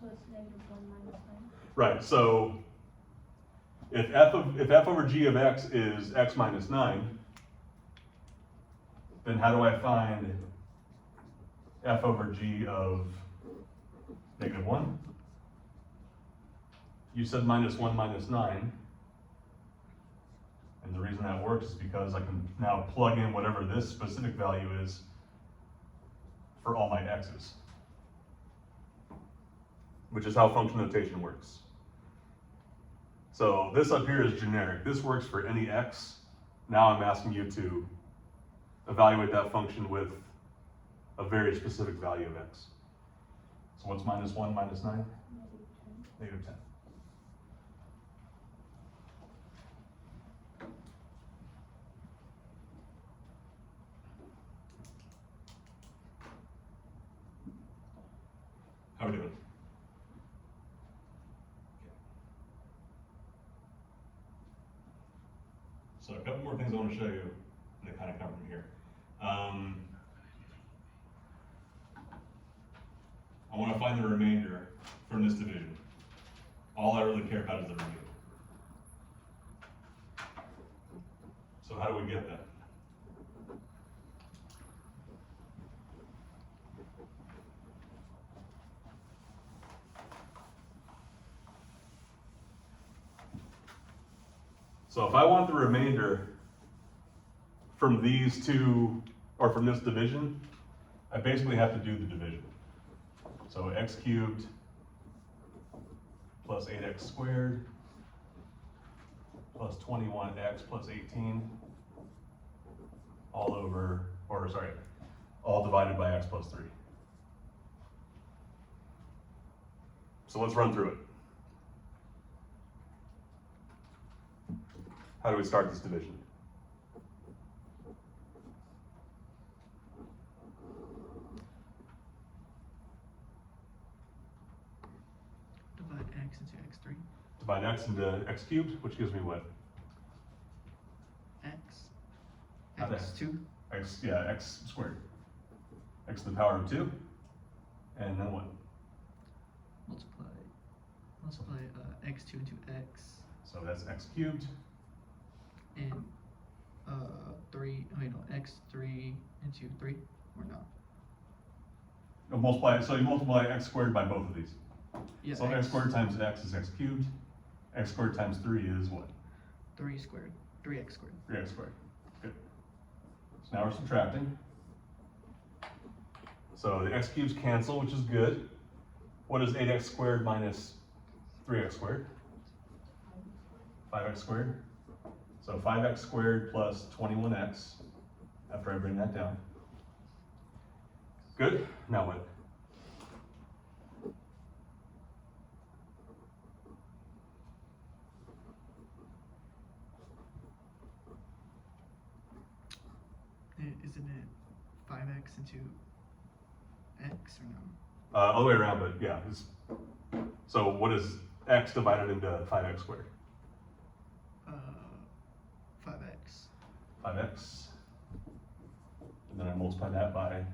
[SPEAKER 3] So it's negative 1 minus 9.
[SPEAKER 1] Right, so if f over g of x is x minus 9, then how do I find f over g of negative 1? You said minus 1 minus 9. And the reason that works is because I can now plug in whatever this specific value is for all my x's, which is how function notation works. So this up here is generic. This works for any x. Now I'm asking you to evaluate that function with a very specific value of x. So what's minus 1 minus 9?
[SPEAKER 3] Negative 10.
[SPEAKER 1] Negative 10. How are we doing? So a couple more things I want to show you that kind of come from here. I want to find the remainder from this division. All I really care about is the remainder. So how do we get that? So if I want the remainder from these two, or from this division, I basically have to do the division. So x cubed plus 8x squared plus 21x plus 18 all over, or sorry, all divided by x plus 3. So let's run through it. How do we start this division?
[SPEAKER 4] Divide x into x3.
[SPEAKER 1] Divide x into x cubed, which gives me what?
[SPEAKER 4] X.
[SPEAKER 1] Not
[SPEAKER 4] X2.
[SPEAKER 1] X squared. X to the power of 2. And then what?
[SPEAKER 4] Multiply x2 into x.
[SPEAKER 1] So that's x cubed.
[SPEAKER 4] And 3, x3 into 3, or no?
[SPEAKER 1] No, multiply, so you multiply x squared by both of these.
[SPEAKER 4] Yeah,
[SPEAKER 1] So x squared times x is x cubed. X squared times 3 is what?
[SPEAKER 4] 3 squared, 3x squared.
[SPEAKER 1] 3x squared. Good. So now we're subtracting. So the x cubes cancel, which is good. What is 8x squared minus 3x squared? 5x squared. So 5x squared plus 21x, after I bring that down. Good, now what?
[SPEAKER 4] Isn't it 5x into x, or no?
[SPEAKER 1] All the way around, but yeah. So what is x divided into 5x squared?
[SPEAKER 4] 5x.
[SPEAKER 1] 5x. And then I multiply that by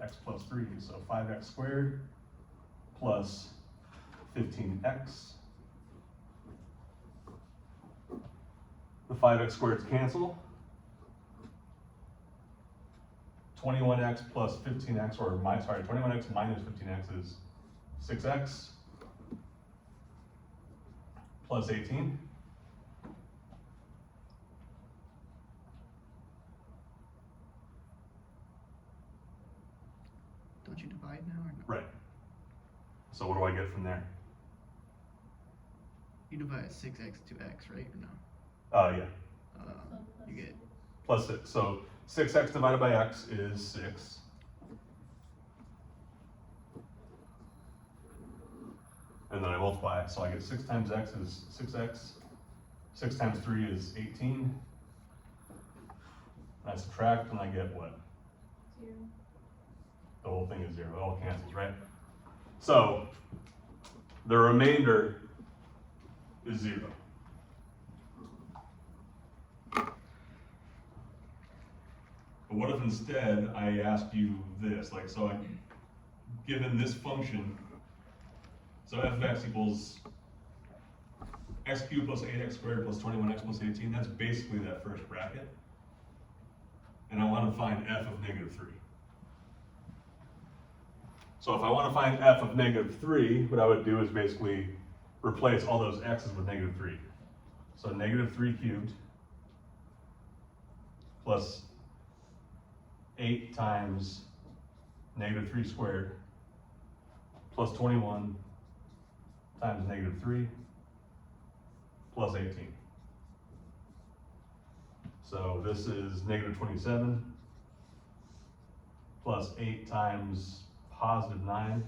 [SPEAKER 1] x plus 3. So 5x squared plus 15x. The 5x squareds cancel. 21x plus 15x, or 21x minus 15x is 6x plus 18.
[SPEAKER 4] Don't you divide now, or no?
[SPEAKER 1] Right. So what do I get from there?
[SPEAKER 4] You divide 6x to x, right, or no?
[SPEAKER 1] Yeah,
[SPEAKER 4] You get
[SPEAKER 1] plus 6. So 6x divided by x is 6. And then I multiply, so I get 6 times x is 6x. 6 times 3 is 18. And I subtract and I get what?
[SPEAKER 2] 0.
[SPEAKER 1] The whole thing is 0, it all cancels, right? So the remainder is 0. But what if instead I asked you this, like, so given this function, so f of x equals x cubed plus 8x squared plus 21x plus 18, that's basically that first bracket. And I want to find f of negative 3. So if I want to find f of negative 3, what I would do is basically replace all those x's with negative 3. So negative 3 cubed plus 8 times negative 3 squared plus 21 times negative 3 plus 18. So this is negative 27 plus 8 times positive 9,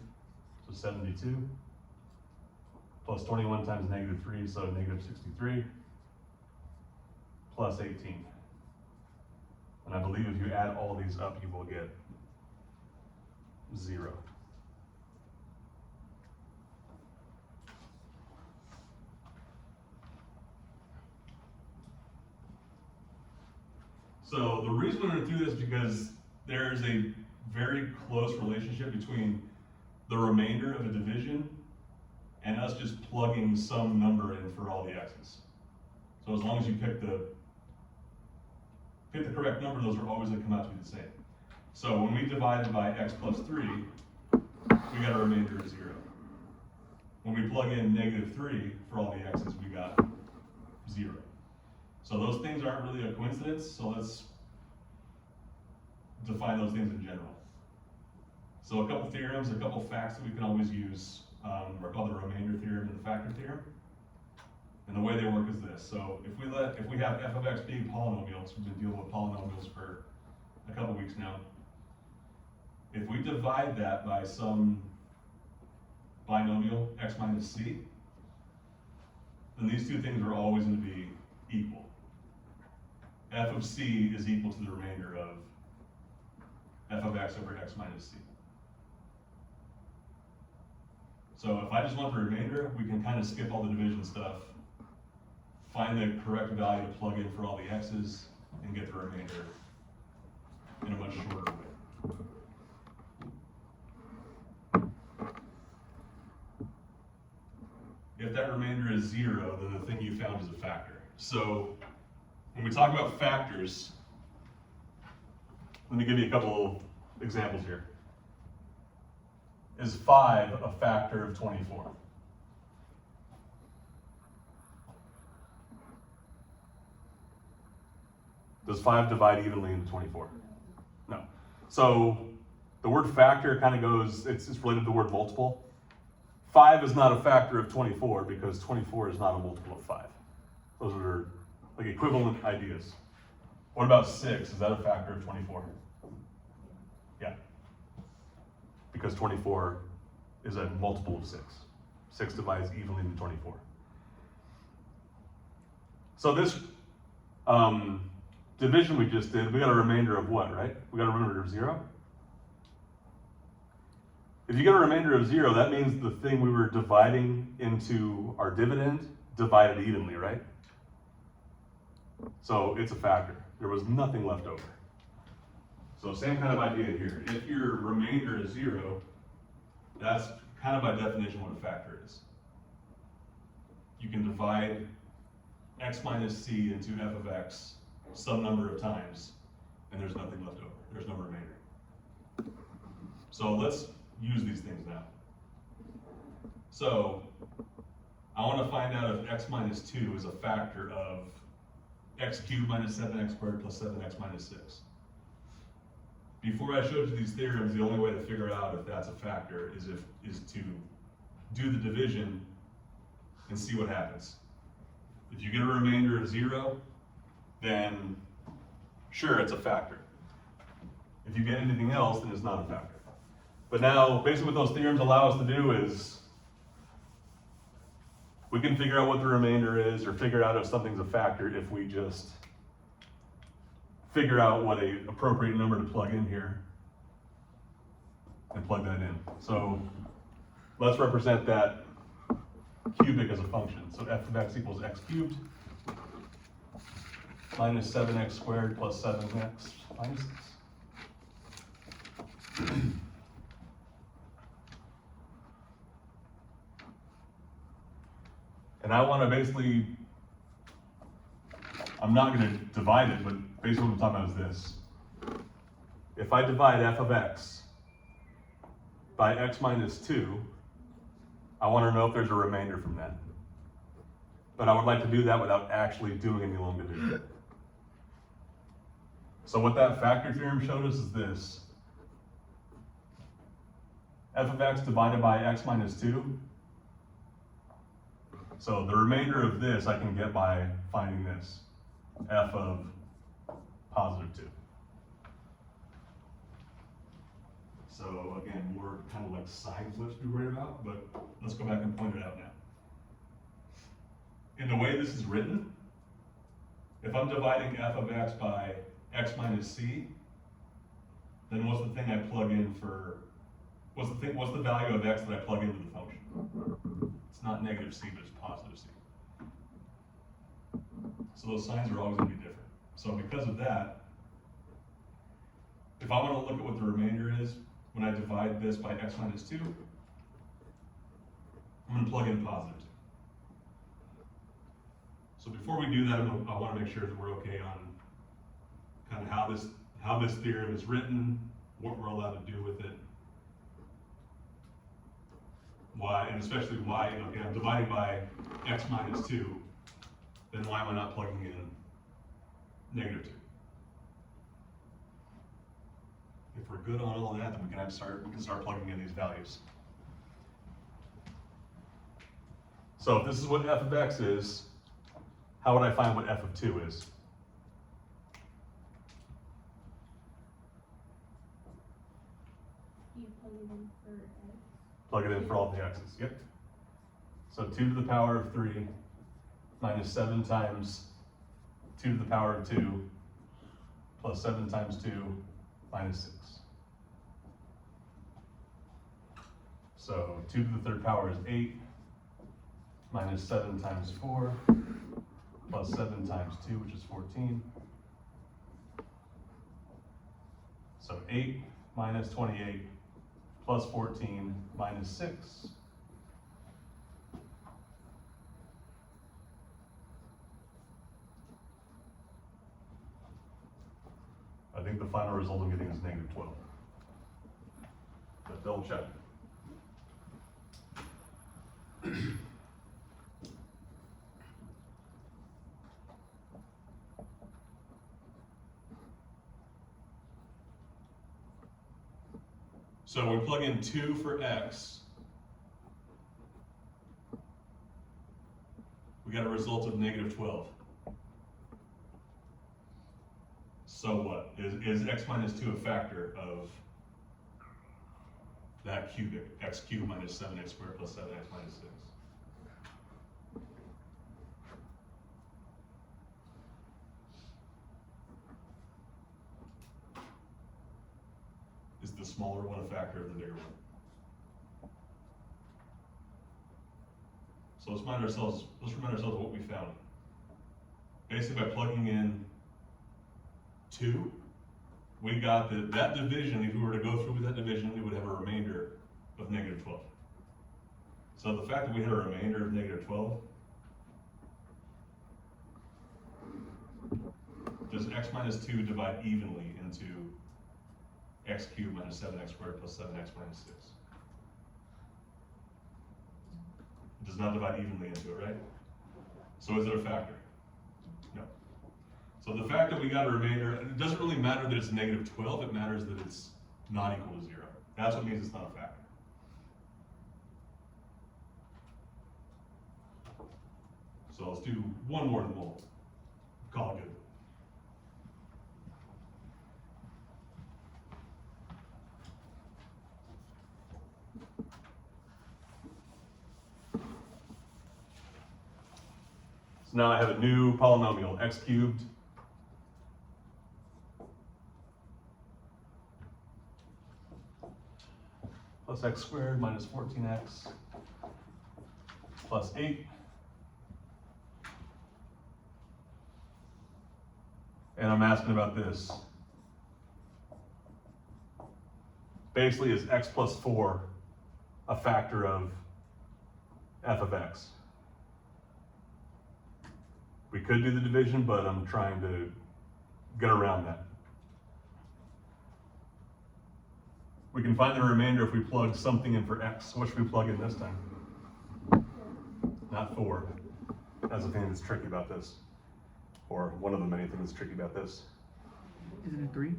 [SPEAKER 1] so 72, plus 21 times negative 3, so negative 63, plus 18. And I believe if you add all these up, you will get 0. So the reason we're going to do this is because there's a very close relationship between the remainder of a division and us just plugging some number in for all the x's. So as long as you pick the correct number, those are always going to come out to be the same. So when we divided by x plus 3, we got a remainder of 0. When we plug in negative 3 for all the x's, we got 0. So those things aren't really a coincidence, so let's define those things in general. So a couple theorems, a couple facts that we can always use are called the remainder theorem and the factor theorem. And the way they work is this. So if we have f of x being polynomials, we've been dealing with polynomials for a couple weeks now. If we divide that by some binomial, x minus c, then these two things are always going to be equal. F of c is equal to the remainder of f of x over x minus c. So if I just want the remainder, we can kind of skip all the division stuff, find the correct value to plug in for all the x's, and get the remainder in a much shorter way. If that remainder is 0, then the thing you found is a factor. So when we talk about factors, let me give you a couple examples here. Is 5 a factor of 24? Does 5 divide evenly into 24? No. So the word factor kind of goes, it's related to the word multiple. 5 is not a factor of 24 because 24 is not a multiple of 5. Those are like equivalent ideas. What about 6? Is that a factor of 24? Yeah. Because 24 is a multiple of 6. 6 divides evenly into 24. So this division we just did, we got a remainder of what, right? We got a remainder of 0. If you get a remainder of 0, that means the thing we were dividing into our dividend divided evenly, right? So it's a factor. There was nothing left over. So same kind of idea here. If your remainder is 0, that's kind of by definition what a factor is. You can divide x minus c into f of x some number of times, and there's nothing left over. There's no remainder. So let's use these things now. So I want to find out if x minus 2 is a factor of x cubed minus 7x squared plus 7x minus 6. Before I showed you these theorems, the only way to figure out if that's a factor is to do the division and see what happens. If you get a remainder of 0, then sure, it's a factor. If you get anything else, then it's not a factor. But now, basically what those theorems allow us to do is we can figure out what the remainder is or figure out if something's a factor if we just figure out what an appropriate number to plug in here and plug that in. So let's represent that cubic as a function. So f of x equals x cubed minus 7x squared plus 7x minus 6. And I want to basically, I'm not going to divide it, but basically what I'm talking about is this. If I divide f of x by x minus 2, I want to know if there's a remainder from that. But I would like to do that without actually doing any long division. So what that factor theorem showed us is this. F of x divided by x minus 2. So the remainder of this I can get by finding this, f of positive 2. So again, more kind of like sign flips to be worried about, but let's go back and point it out now. In the way this is written, if I'm dividing f of x by x minus c, then what's the thing I plug in for, what's the value of x that I plug into the function? It's not negative c, but it's positive c. So those signs are always going to be different. So because of that, if I want to look at what the remainder is, when I divide this by x minus 2, I'm going to plug in positive 2. So before we do that, I want to make sure that we're okay on kind of how this theorem is written, what we're allowed to do with it, why, and especially why, okay, I'm dividing by x minus 2, then why am I not plugging in negative 2? If we're good on all that, then we can start plugging in these values. So if this is what f of x is, how would I find what f of 2 is?
[SPEAKER 3] You plug it in for x.
[SPEAKER 1] Plug it in for all the x's, yep. So 2 to the power of 3 minus 7 times 2 to the power of 2 plus 7 times 2 minus 6. So 2 to the third power is 8 minus 7 times 4 plus 7 times 2, which is 14. So 8 minus 28 plus 14 minus 6. I think the final result I'm getting is negative 12. But double check. So we plug in 2 for x. We got a result of negative 12. So what? Is x minus 2 a factor of that cubic, x cubed minus 7x squared plus 7x minus 6? Is the smaller one a factor of the bigger one? So let's remind ourselves of what we found. Basically, by plugging in 2, we got that division, if we were to go through with that division, it would have a remainder of negative 12. So the fact that we had a remainder of negative 12, does x minus 2 divide evenly into x cubed minus 7x squared plus 7x minus 6? It does not divide evenly into it, right? So is it a factor? No. So the fact that we got a remainder, it doesn't really matter that it's negative 12, it matters that it's not equal to 0. That's what means it's not a factor. So let's do one more and we'll call it good. So now I have a new polynomial, x cubed plus x squared minus 14x plus 8. And I'm asking about this. Basically, is x plus 4 a factor of f of x? We could do the division, but I'm trying to get around that. We can find the remainder if we plug something in for x. What should we plug in this time? Not 4. That's the thing that's tricky about this. Or one of the many things that's tricky about this.
[SPEAKER 4] Isn't it 3?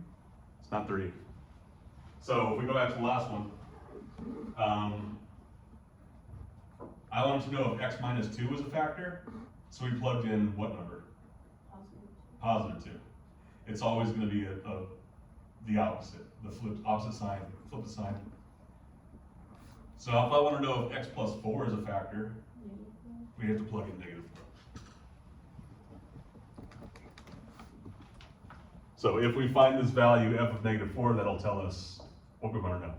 [SPEAKER 1] It's not 3. So if we go back to the last one, I wanted to know if x minus 2 was a factor. So we plugged in what number? Positive 2. It's always going to be the opposite, opposite sign, flip the sign. So if I want to know if x plus 4 is a factor, we have to plug in negative 4. So if we find this value, f of negative 4, that'll tell us what we want to know.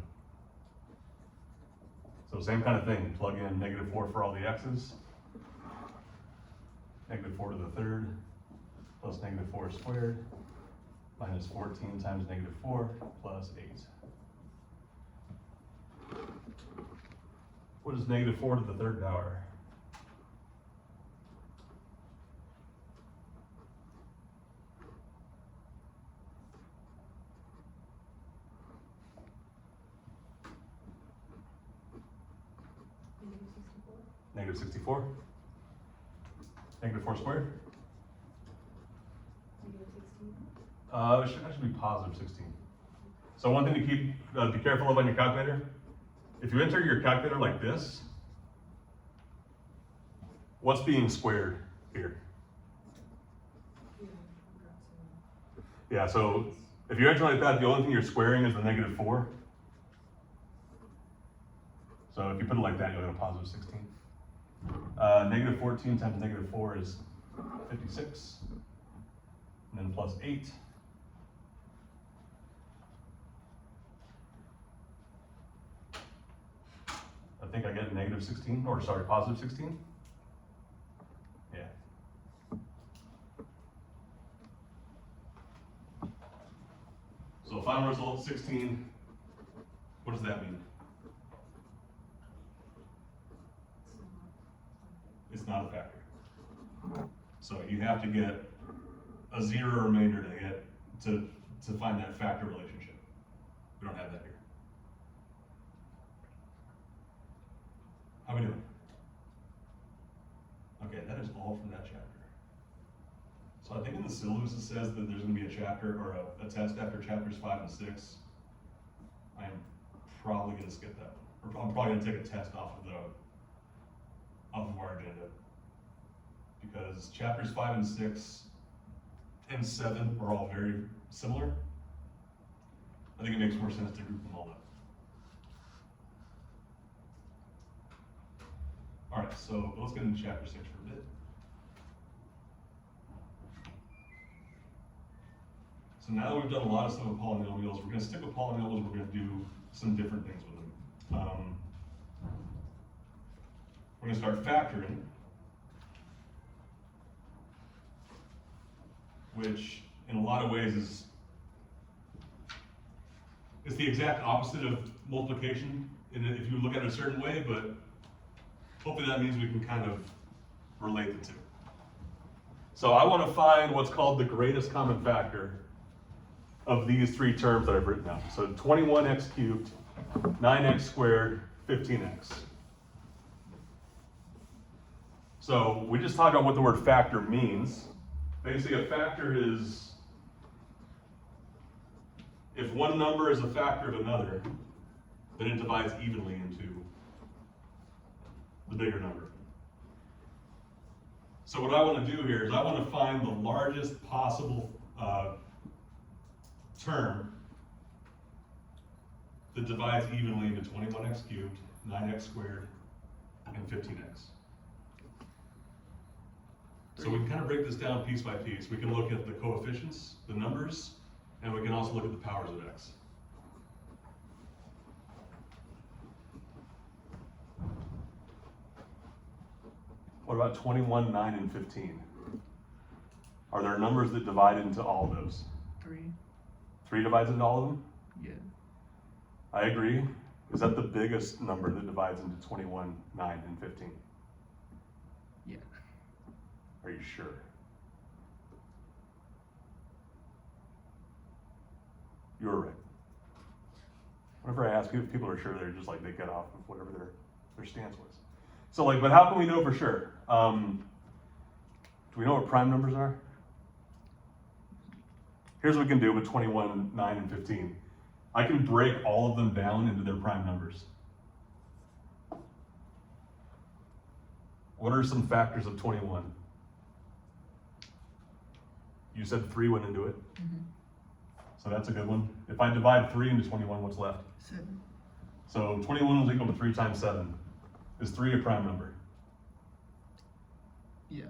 [SPEAKER 1] So same kind of thing, plug in negative 4 for all the x's. Negative 4 to the third plus negative 4 squared minus 14 times negative 4 plus 8. What is negative 4 to the third power? Negative 64. Negative 4 squared? It should actually be positive 16. So one thing to be careful of on your calculator, if you enter your calculator like this, what's being squared here? Yeah, so if you're acting like that, the only thing you're squaring is the -4. So if you put it like that, you'll get a positive 16. -14 times -4 is 56. And then plus 8. I think I get -16, or sorry, positive 16. Yeah. So final result 16. What does that mean? It's not a factor. So you have to get a 0 remainder to get to find that factor relationship. We don't have that here. How we doing? Okay, that is all from that chapter. So I think in the syllabus it says that there's going to be a chapter or a test after chapters 5 and 6. I am probably going to skip that one. Or I'm probably going to take a test off of our agenda, because chapters 5 and 6 and 7 are all very similar. I think it makes more sense to group them all up. All right, so let's get into chapter 6 for a bit. So now that we've done a lot of stuff with polynomials, we're going to stick with polynomials. We're going to do some different things with them. We're going to start factoring, which in a lot of ways is the exact opposite of multiplication if you look at it a certain way, but hopefully that means we can kind of relate the two. So I want to find what's called the greatest common factor of these three terms that I've written down. So 21x cubed, 9x squared, 15x. So we just talked about what the word factor means. Basically, a factor is if one number is a factor of another, then it divides evenly into the bigger number. So what I want to do here is I want to find the largest possible term that divides evenly into 21x cubed, 9x squared, and 15x. So we can kind of break this down piece by piece. We can look at the coefficients, the numbers, and we can also look at the powers of x. What about 21, 9, and 15? Are there numbers that divide into all of those?
[SPEAKER 4] 3.
[SPEAKER 1] 3 divides into all of them?
[SPEAKER 4] Yeah.
[SPEAKER 1] I agree. Is that the biggest number that divides into 21, 9, and 15?
[SPEAKER 4] Yeah.
[SPEAKER 1] Are you sure? You're right. Whenever I ask people if people are sure, they're just like, they get off of whatever their stance was. So like, but how can we know for sure? Do we know what prime numbers are? Here's what we can do with 21, 9, and 15. I can break all of them down into their prime numbers. What are some factors of 21? You said 3 went into it.
[SPEAKER 4] Mm-hmm.
[SPEAKER 1] So that's a good one. If I divide 3 into 21, what's left?
[SPEAKER 4] 7.
[SPEAKER 1] So 21 is equal to 3 times 7. Is 3 a prime number?
[SPEAKER 4] Yeah.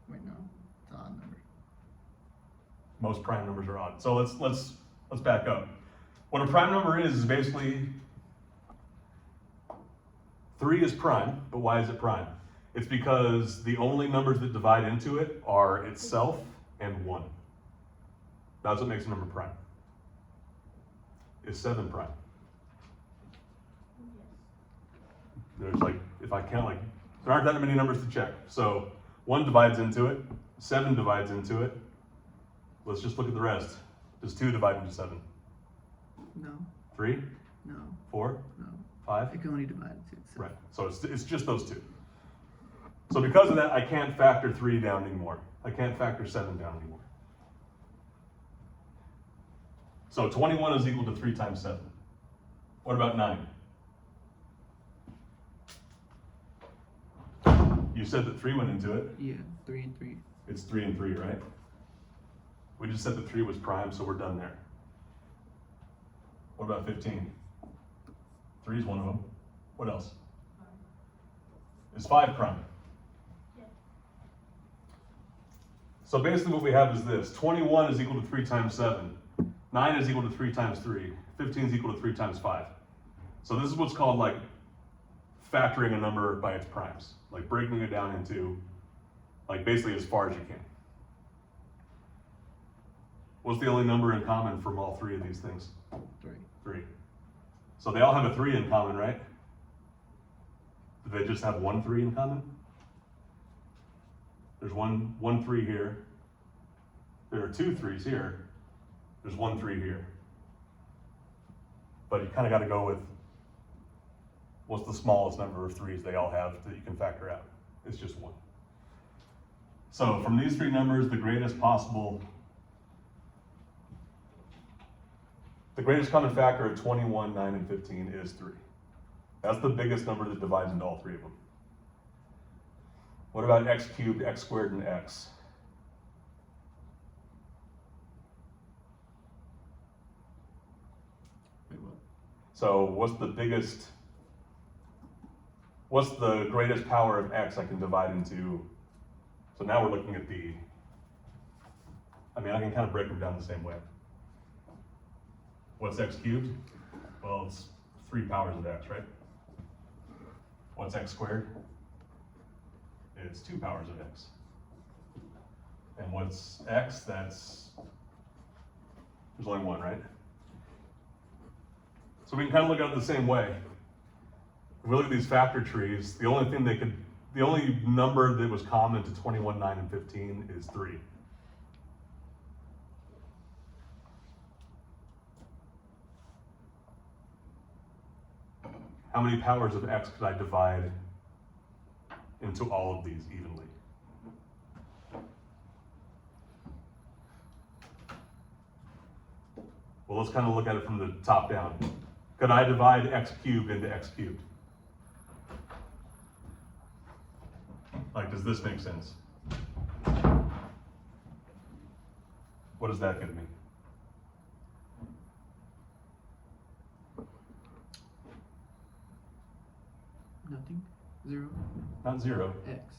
[SPEAKER 4] Wait, no. It's an odd number.
[SPEAKER 1] Most prime numbers are odd. So let's back up. What a prime number is basically 3 is prime, but why is it prime? It's because the only numbers that divide into it are itself and 1. That's what makes a number prime. Is 7 prime? There's like, if I count, like, there aren't that many numbers to check. So 1 divides into it, 7 divides into it. Let's just look at the rest. Does 2 divide into 7?
[SPEAKER 4] No.
[SPEAKER 1] 3?
[SPEAKER 4] No.
[SPEAKER 1] 4?
[SPEAKER 4] No.
[SPEAKER 1] 5?
[SPEAKER 4] It can only divide to itself.
[SPEAKER 1] Right, so it's just those 2. So because of that, I can't factor 3 down anymore. I can't factor 7 down anymore. So 21 is equal to 3 times 7. What about 9? You said that 3 went into it.
[SPEAKER 4] Yeah, 3 and 3.
[SPEAKER 1] It's 3 and 3, right? We just said that 3 was prime, so we're done there. What about 15? 3 is one of them. What else? Is 5 prime?
[SPEAKER 3] Yeah.
[SPEAKER 1] So basically what we have is this. 21 is equal to 3 times 7. 9 is equal to 3 times 3. 15 is equal to 3 times 5. So this is what's called like factoring a number by its primes. Like breaking it down into like basically as far as you can. What's the only number in common from all 3 of these things?
[SPEAKER 4] 3.
[SPEAKER 1] 3. So they all have a 3 in common, right? Do they just have one 3 in common? There's one 3 here. There are 2 3s here. There's 1 3 here. But you kind of got to go with what's the smallest number of 3s they all have that you can factor out. It's just 1. So from these 3 numbers, the greatest common factor of 21, 9, and 15 is 3. That's the biggest number that divides into all 3 of them. What about x cubed, x squared, and x?
[SPEAKER 4] Wait, what?
[SPEAKER 1] So what's the greatest power of x I can divide into? So now we're looking at I can kind of break them down the same way. What's x cubed? Well, it's 3 powers of x, right? What's x squared? It's 2 powers of x. And what's x? There's only 1, right? So we can kind of look at it the same way. If we look at these factor trees, the only number that was common to 21, 9, and 15 is 3. How many powers of x could I divide into all of these evenly? Well, let's kind of look at it from the top down. Could I divide x cubed into x cubed? Like, does this make sense? What does that give me?
[SPEAKER 4] Nothing? 0?
[SPEAKER 1] Not 0.
[SPEAKER 4] X.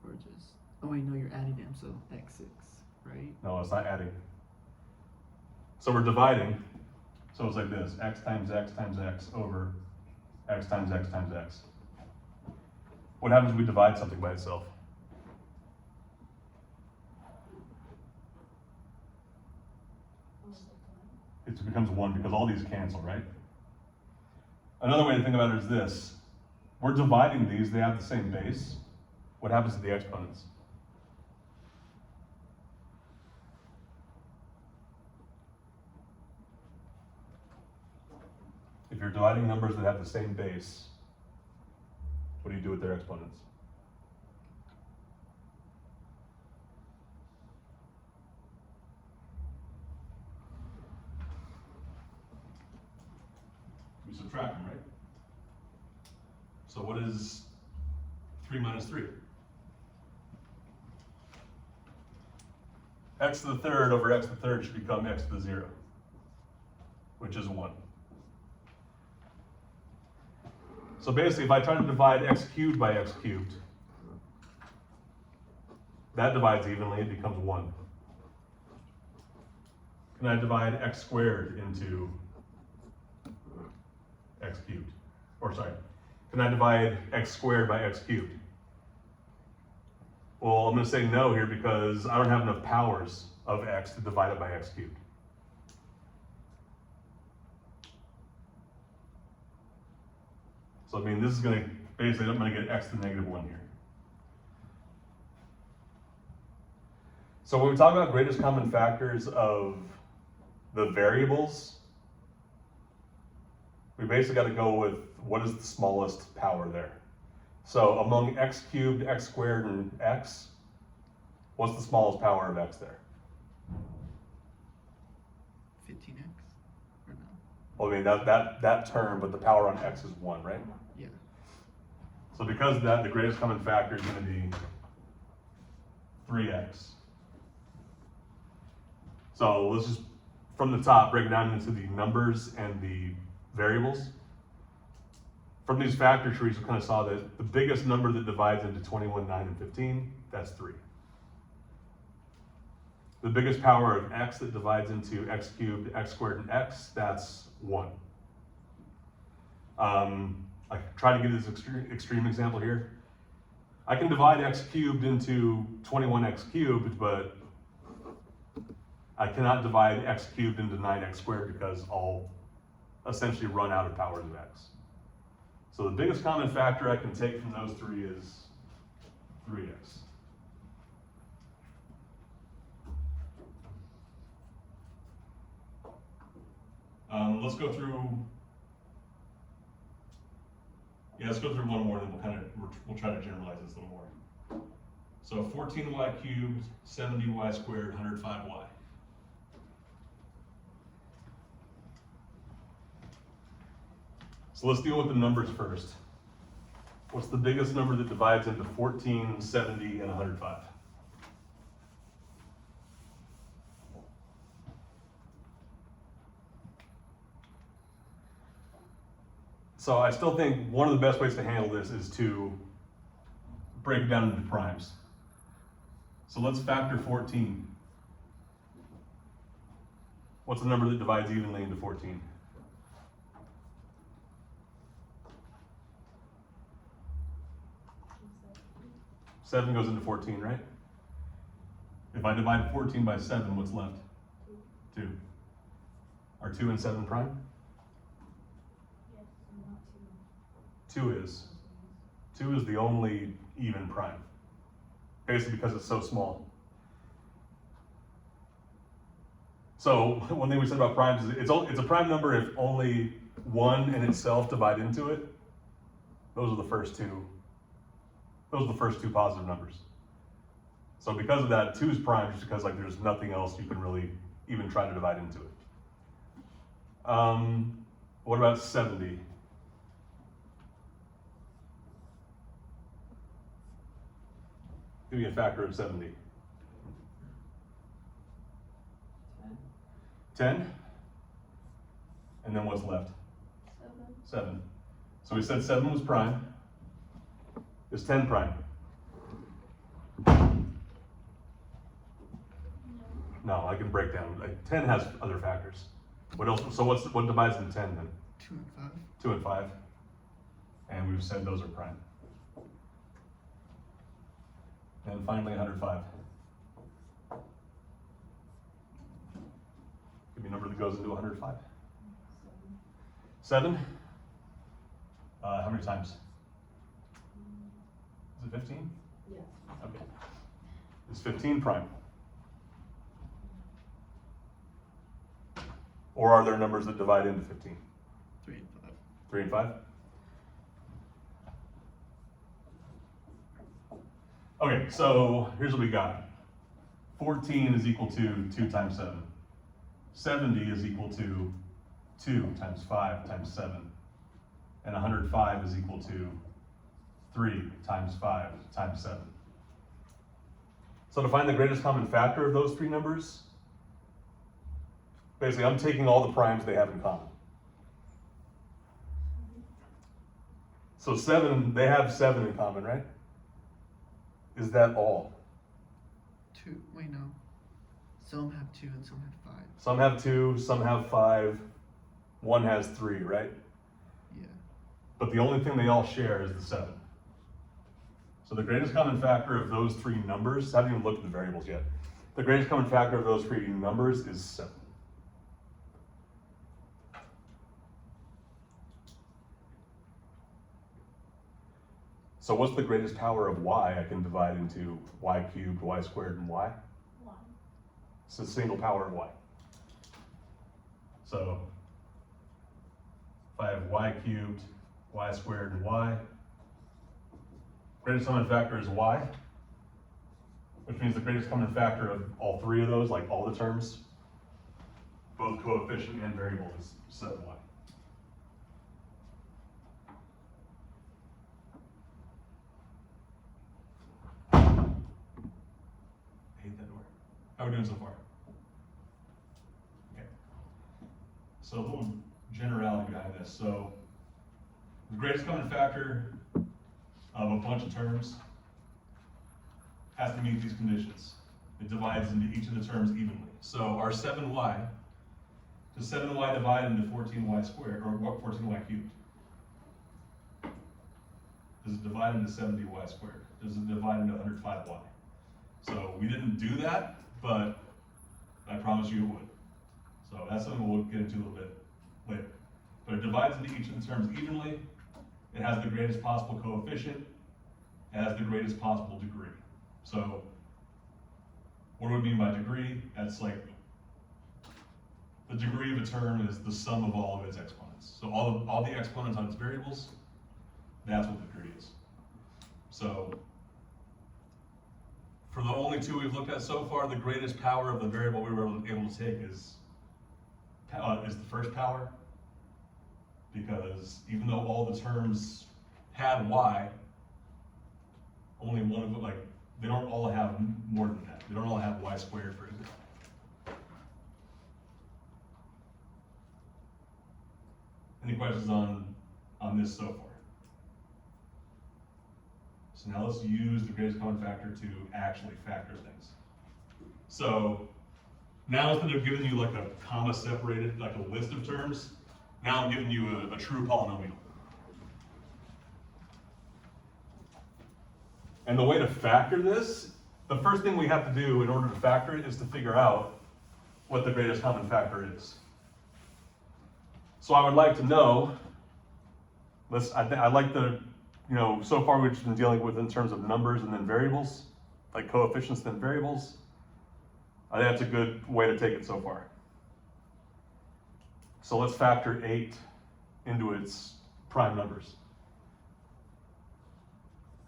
[SPEAKER 4] Or just. Oh, wait, no, you're adding them, so x6, right?
[SPEAKER 1] No, it's not adding. So we're dividing. So it's like this, x times x times x over x times x times x. What happens when we divide something by itself? It becomes 1 because all these cancel, right? Another way to think about it is this. We're dividing these, they have the same base. What happens to the exponents? If you're dividing numbers that have the same base, what do you do with their exponents? We subtract them, right? So what is 3 minus 3? X to the third over x to the third should become x to the 0, which is 1. So basically, if I try to divide x cubed by x cubed, that divides evenly, it becomes 1. Can I divide x squared into x cubed? Or sorry, can I divide x squared by x cubed? Well, I'm going to say no here because I don't have enough powers of x to divide it by x cubed. So I mean, this is going to, basically I'm going to get x to the negative 1 here. So when we talk about greatest common factors of the variables, we basically got to go with what is the smallest power there. So among x cubed, x squared, and x, what's the smallest power of x there?
[SPEAKER 4] 15x? Or no?
[SPEAKER 1] Well, I mean, that term, but the power on x is 1, right?
[SPEAKER 4] Yeah.
[SPEAKER 1] So because of that, the greatest common factor is gonna be 3x. So let's just, from the top, break it down into the numbers and the variables. From these factor trees, we kind of saw that the biggest number that divides into 21, 9, and 15, that's 3. The biggest power of x that divides into x cubed, x squared, and x, that's 1. I try to give this extreme example here. I can divide x cubed into 21x cubed, but I cannot divide x cubed into 9x squared because I'll essentially run out of powers of x. So the biggest common factor I can take from those three is 3x. Let's go through. Yeah, let's go through one more, and then we'll try to generalize this a little more. So 14y cubed, 70y squared, 105y. So let's deal with the numbers first. What's the biggest number that divides into 14, 70, and 105? So I still think one of the best ways to handle this is to break it down into primes. So let's factor 14. What's the number that divides evenly into 14? Seven goes into 14, right? If I divide 14 by 7, what's left? 2. Are 2 and 7 prime?
[SPEAKER 2] Yes, not 2.
[SPEAKER 1] 2 is. 2 is the only even prime. Basically because it's so small. So one thing we said about primes is it's a prime number if only 1 and itself divide into it. Those are the first two. Those are the first two positive numbers. So because of that, 2 is prime just because like there's nothing else you can really even try to divide into it. What about 70? Give me a factor of 70. 10? And then what's left? 7. So we said 7 was prime. Is 10 prime? No, I can break down. 10 has other factors. What else? So what divides into 10 then?
[SPEAKER 4] 2 and 5.
[SPEAKER 1] 2 and 5. And we've said those are prime. And finally 105. Give me a number that goes into 105. 7? How many times? Is it 15?
[SPEAKER 2] Yes.
[SPEAKER 1] Okay. Is 15 prime? Or are there numbers that divide into 15?
[SPEAKER 4] 3 and 5.
[SPEAKER 1] 3 and 5? Okay, so here's what we got. 14 is equal to 2 times 7. 70 is equal to 2 times 5 times 7. And 105 is equal to 3 times 5 times 7. So to find the greatest common factor of those three numbers, basically I'm taking all the primes they have in common. So 7, they have 7 in common, right? Is that all?
[SPEAKER 4] 2. Wait, no. Some have 2 and some have 5.
[SPEAKER 1] Some have 2, some have 5, one has 3, right?
[SPEAKER 4] Yeah.
[SPEAKER 1] But the only thing they all share is the 7. So the greatest common factor of those three numbers, I haven't even looked at the variables yet. The greatest common factor of those three numbers is 7. So what's the greatest power of y I can divide into y cubed, y squared, and y?
[SPEAKER 2] 1.
[SPEAKER 1] It's a single power of y. So if I have y cubed, y squared, and y, greatest common factor is y, which means the greatest common factor of all three of those, like all the terms, both coefficient and variable, is 7y. How are we doing so far? Okay. So a little generality behind this. So the greatest common factor of a bunch of terms has to meet these conditions. It divides into each of the terms evenly. So our 7y, does 7y divide into 14y squared, or what, 14y cubed? Does it divide into 70y squared? Does it divide into 105y? So we didn't do that, but I promise you it would. So that's something we'll get into a little bit later. But it divides into each of the terms evenly. It has the greatest possible coefficient. It has the greatest possible degree. So what do we mean by degree? That's like the degree of a term is the sum of all of its exponents. So all the exponents on its variables, that's what the degree is. So for the only two we've looked at so far, the greatest power of the variable we were able to take is the first power, because even though all the terms had y, only one of them, like, they don't all have more than that. They don't all have y squared, for example. Any questions on this so far? So now let's use the greatest common factor to actually factor things. So now instead of giving you like a comma separated, like a list of terms, now I'm giving you a true polynomial. And the way to factor this, the first thing we have to do in order to factor it is to figure out what the greatest common factor is. So I would like to know, I like the, so far we've just been dealing with in terms of numbers and then variables, like coefficients then variables. I think that's a good way to take it so far. So let's factor 8 into its prime numbers.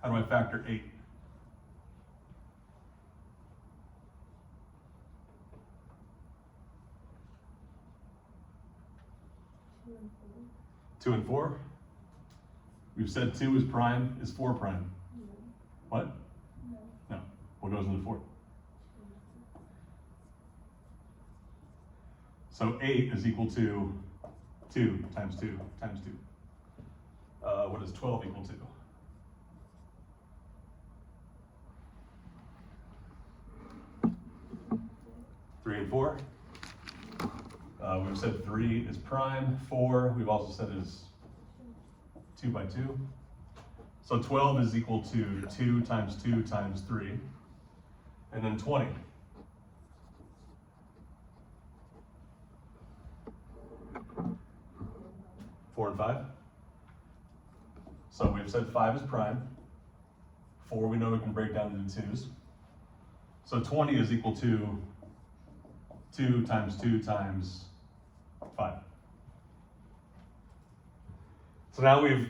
[SPEAKER 1] How do I factor 8? Two and four. We've said 2 is prime, is 4 prime.
[SPEAKER 3] No.
[SPEAKER 1] What?
[SPEAKER 3] No.
[SPEAKER 1] No. What goes into 4? So 8 is equal to 2 times 2 times 2. What is 12 equal to? Three and 4. We've said 3 is prime. 4, we've also said is 2 by 2. So 12 is equal to 2 times 2 times 3. And then 20. 4 and 5. So we've said 5 is prime. 4 we know we can break down into 2's. So 20 is equal to 2 times 2 times 5. So now we've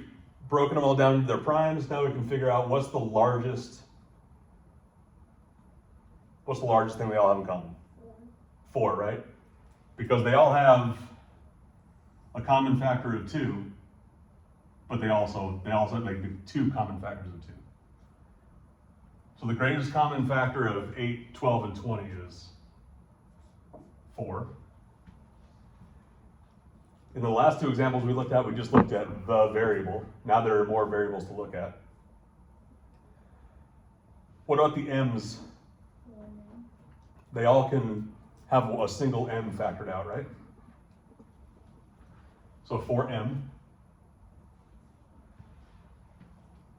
[SPEAKER 1] broken them all down into their primes. Now we can figure out what's the largest thing they all have in common? 4, right? Because they all have a common factor of 2, but they also like 2 common factors of 2. So the greatest common factor of 8, 12, and 20 is 4. In the last 2 examples we looked at, we just looked at the variable. Now there are more variables to look at. What about the m's? They all can have a single m factored out, right? So 4m.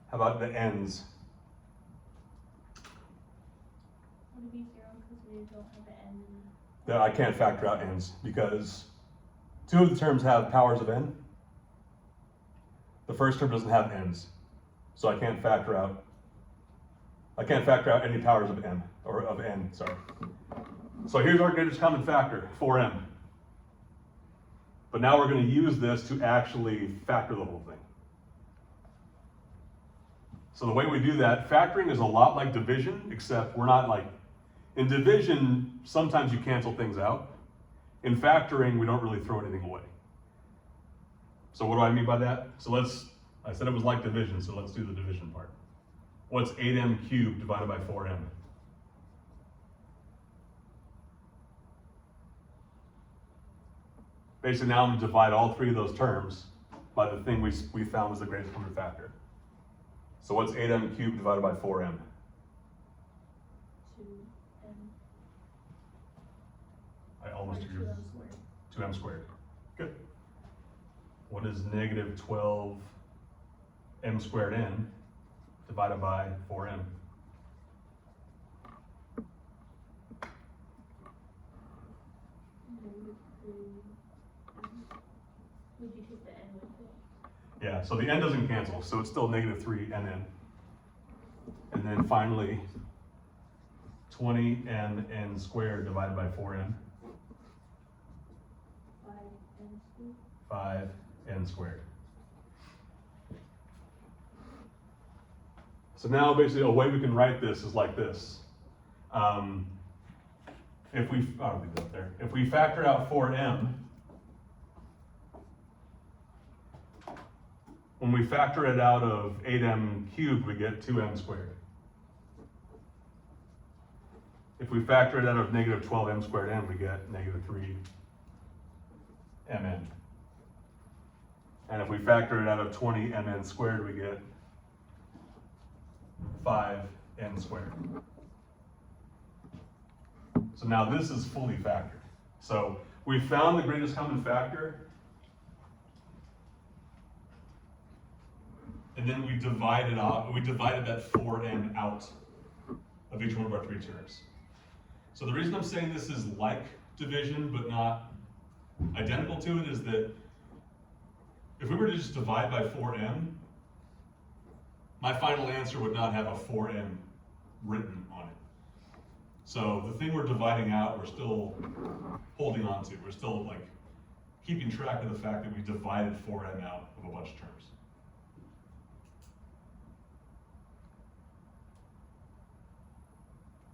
[SPEAKER 1] How about the n's?
[SPEAKER 3] Would it be 0 because we don't have the n in it?
[SPEAKER 1] That I can't factor out n's because 2 of the terms have powers of n. The first term doesn't have n's, so I can't factor out any powers of m, or of n, sorry. So here's our greatest common factor, 4m. But now we're going to use this to actually factor the whole thing. So the way we do that, factoring is a lot like division, except we're not like, in division, sometimes you cancel things out. In factoring, we don't really throw anything away. So what do I mean by that? So I said it was like division, so let's do the division part. What's 8m cubed divided by 4m? Basically now I'm gonna divide all three of those terms by the thing we found was the greatest common factor. So what's 8m cubed divided by 4m?
[SPEAKER 3] 2m.
[SPEAKER 1] I almost
[SPEAKER 3] Or
[SPEAKER 1] agree.
[SPEAKER 3] 2m squared.
[SPEAKER 1] 2m squared. Good. What is negative 12m squared n divided by 4m?
[SPEAKER 3] Negative 3m. Would you take the n with it?
[SPEAKER 1] Yeah, so the n doesn't cancel, so it's still negative 3nn. And then finally, 20mn squared divided by 4m,
[SPEAKER 3] 5m squared.
[SPEAKER 1] 5n squared. So now basically a way we can write this is like this. If we, I'll leave it up there. If we factor out 4m, when we factor it out of 8m cubed, we get 2m squared. If we factor it out of negative 12m squared n, we get negative 3mn. And if we factor it out of 20mn squared, we get 5n squared. So now this is fully factored. So we found the greatest common factor, and then we divided that 4n out of each one of our three terms. So the reason I'm saying this is like division but not identical to it is that if we were to just divide by 4m, my final answer would not have a 4m written on it. So the thing we're dividing out, we're still holding on to. We're still like keeping track of the fact that we divided 4m out of a bunch of terms.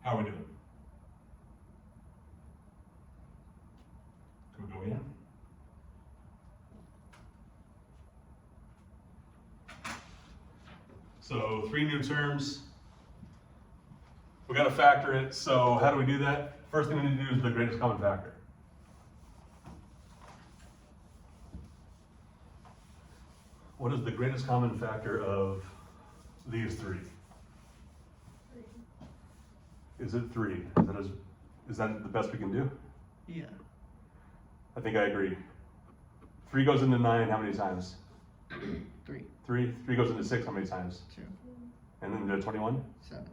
[SPEAKER 1] How are we doing? Can we go in? So 3 new terms. We got to factor it. So how do we do that? First thing we need to do is the greatest common factor. What is the greatest common factor of these 3?
[SPEAKER 3] 3.
[SPEAKER 1] Is it 3? Is that the best we can do?
[SPEAKER 4] Yeah.
[SPEAKER 1] I think I agree. 3 goes into 9 how many times?
[SPEAKER 4] 3.
[SPEAKER 1] 3? 3 goes into 6 how many times?
[SPEAKER 4] 2.
[SPEAKER 1] And then to 21?
[SPEAKER 4] 7.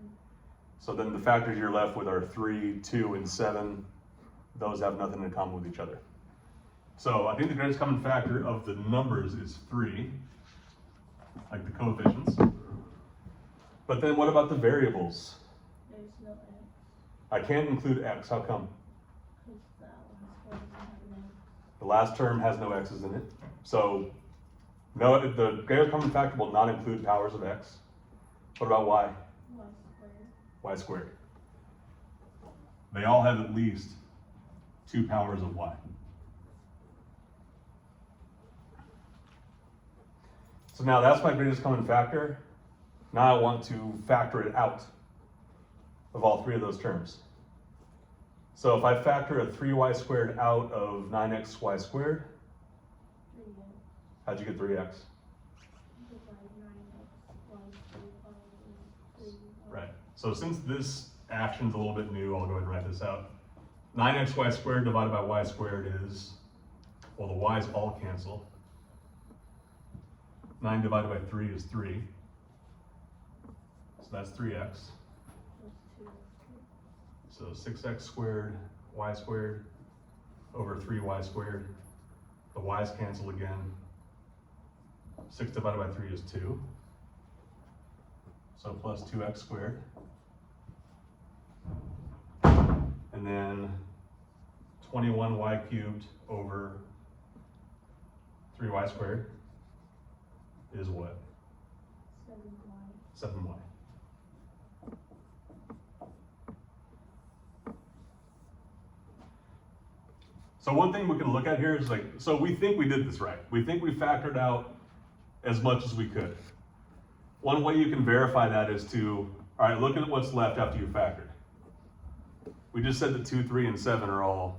[SPEAKER 1] So then the factors you're left with are 3, 2, and 7. Those have nothing in common with each other. So I think the greatest common factor of the numbers is 3, like the coefficients. But then what about the variables?
[SPEAKER 3] There's no x.
[SPEAKER 1] I can't include x, how come?
[SPEAKER 3] Because that one doesn't have an x.
[SPEAKER 1] The last term has no x's in it. So no, the greatest common factor will not include powers of x. What about y?
[SPEAKER 3] Y squared.
[SPEAKER 1] Y squared. They all have at least 2 powers of y. So now that's my greatest common factor. Now I want to factor it out of all 3 of those terms. So if I factor a 3y squared out of 9xy squared,
[SPEAKER 3] 3x.
[SPEAKER 1] how'd you get 3x?
[SPEAKER 3] Divide 9x. Y squared by 3.
[SPEAKER 1] Right. So since this action's a little bit new, I'll go ahead and write this out. 9xy squared divided by y squared is, well, the y's all cancel. 9 divided by 3 is 3. So that's 3x.
[SPEAKER 3] Plus 2x.
[SPEAKER 1] So 6x squared, y squared, over 3y squared. The y's cancel again. 6 divided by 3 is 2. So plus 2x squared. And then 21y cubed over 3y squared is what?
[SPEAKER 3] 7y.
[SPEAKER 1] 7y. So one thing we can look at here is like, so we think we did this right. We think we factored out as much as we could. One way you can verify that is to, all right, look at what's left after you factored. We just said that 2, 3, and 7 are all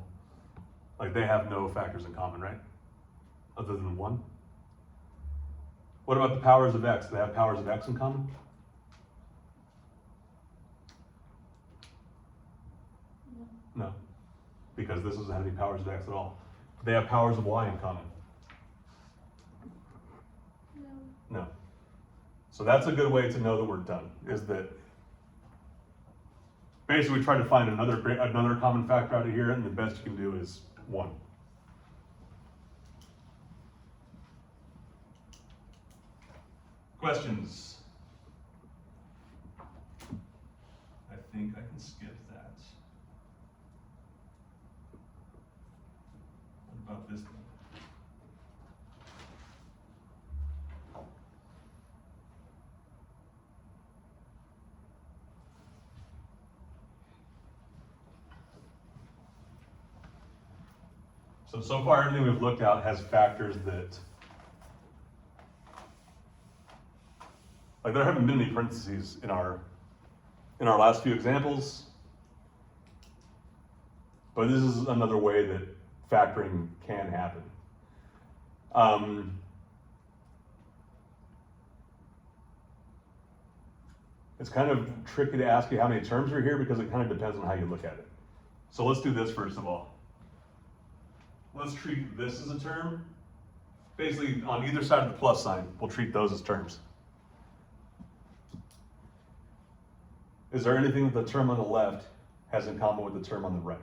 [SPEAKER 1] Like they have no factors in common, right? Other than 1. What about the powers of x? Do they have powers of x in common? No, because this doesn't have any powers of x at all. Do they have powers of y in common?
[SPEAKER 3] No.
[SPEAKER 1] No. So that's a good way to know that we're done, is that basically we try to find another common factor out of here, and the best you can do is 1. Questions? I think I can skip that. What about this one? So far everything we've looked at has factors that, like there haven't been any parentheses in our last few examples, but this is another way that factoring can happen. It's kind of tricky to ask you how many terms are here because it kind of depends on how you look at it. So let's do this first of all. Let's treat this as a term. Basically, on either side of the plus sign, we'll treat those as terms. Is there anything that the term on the left has in common with the term on the right?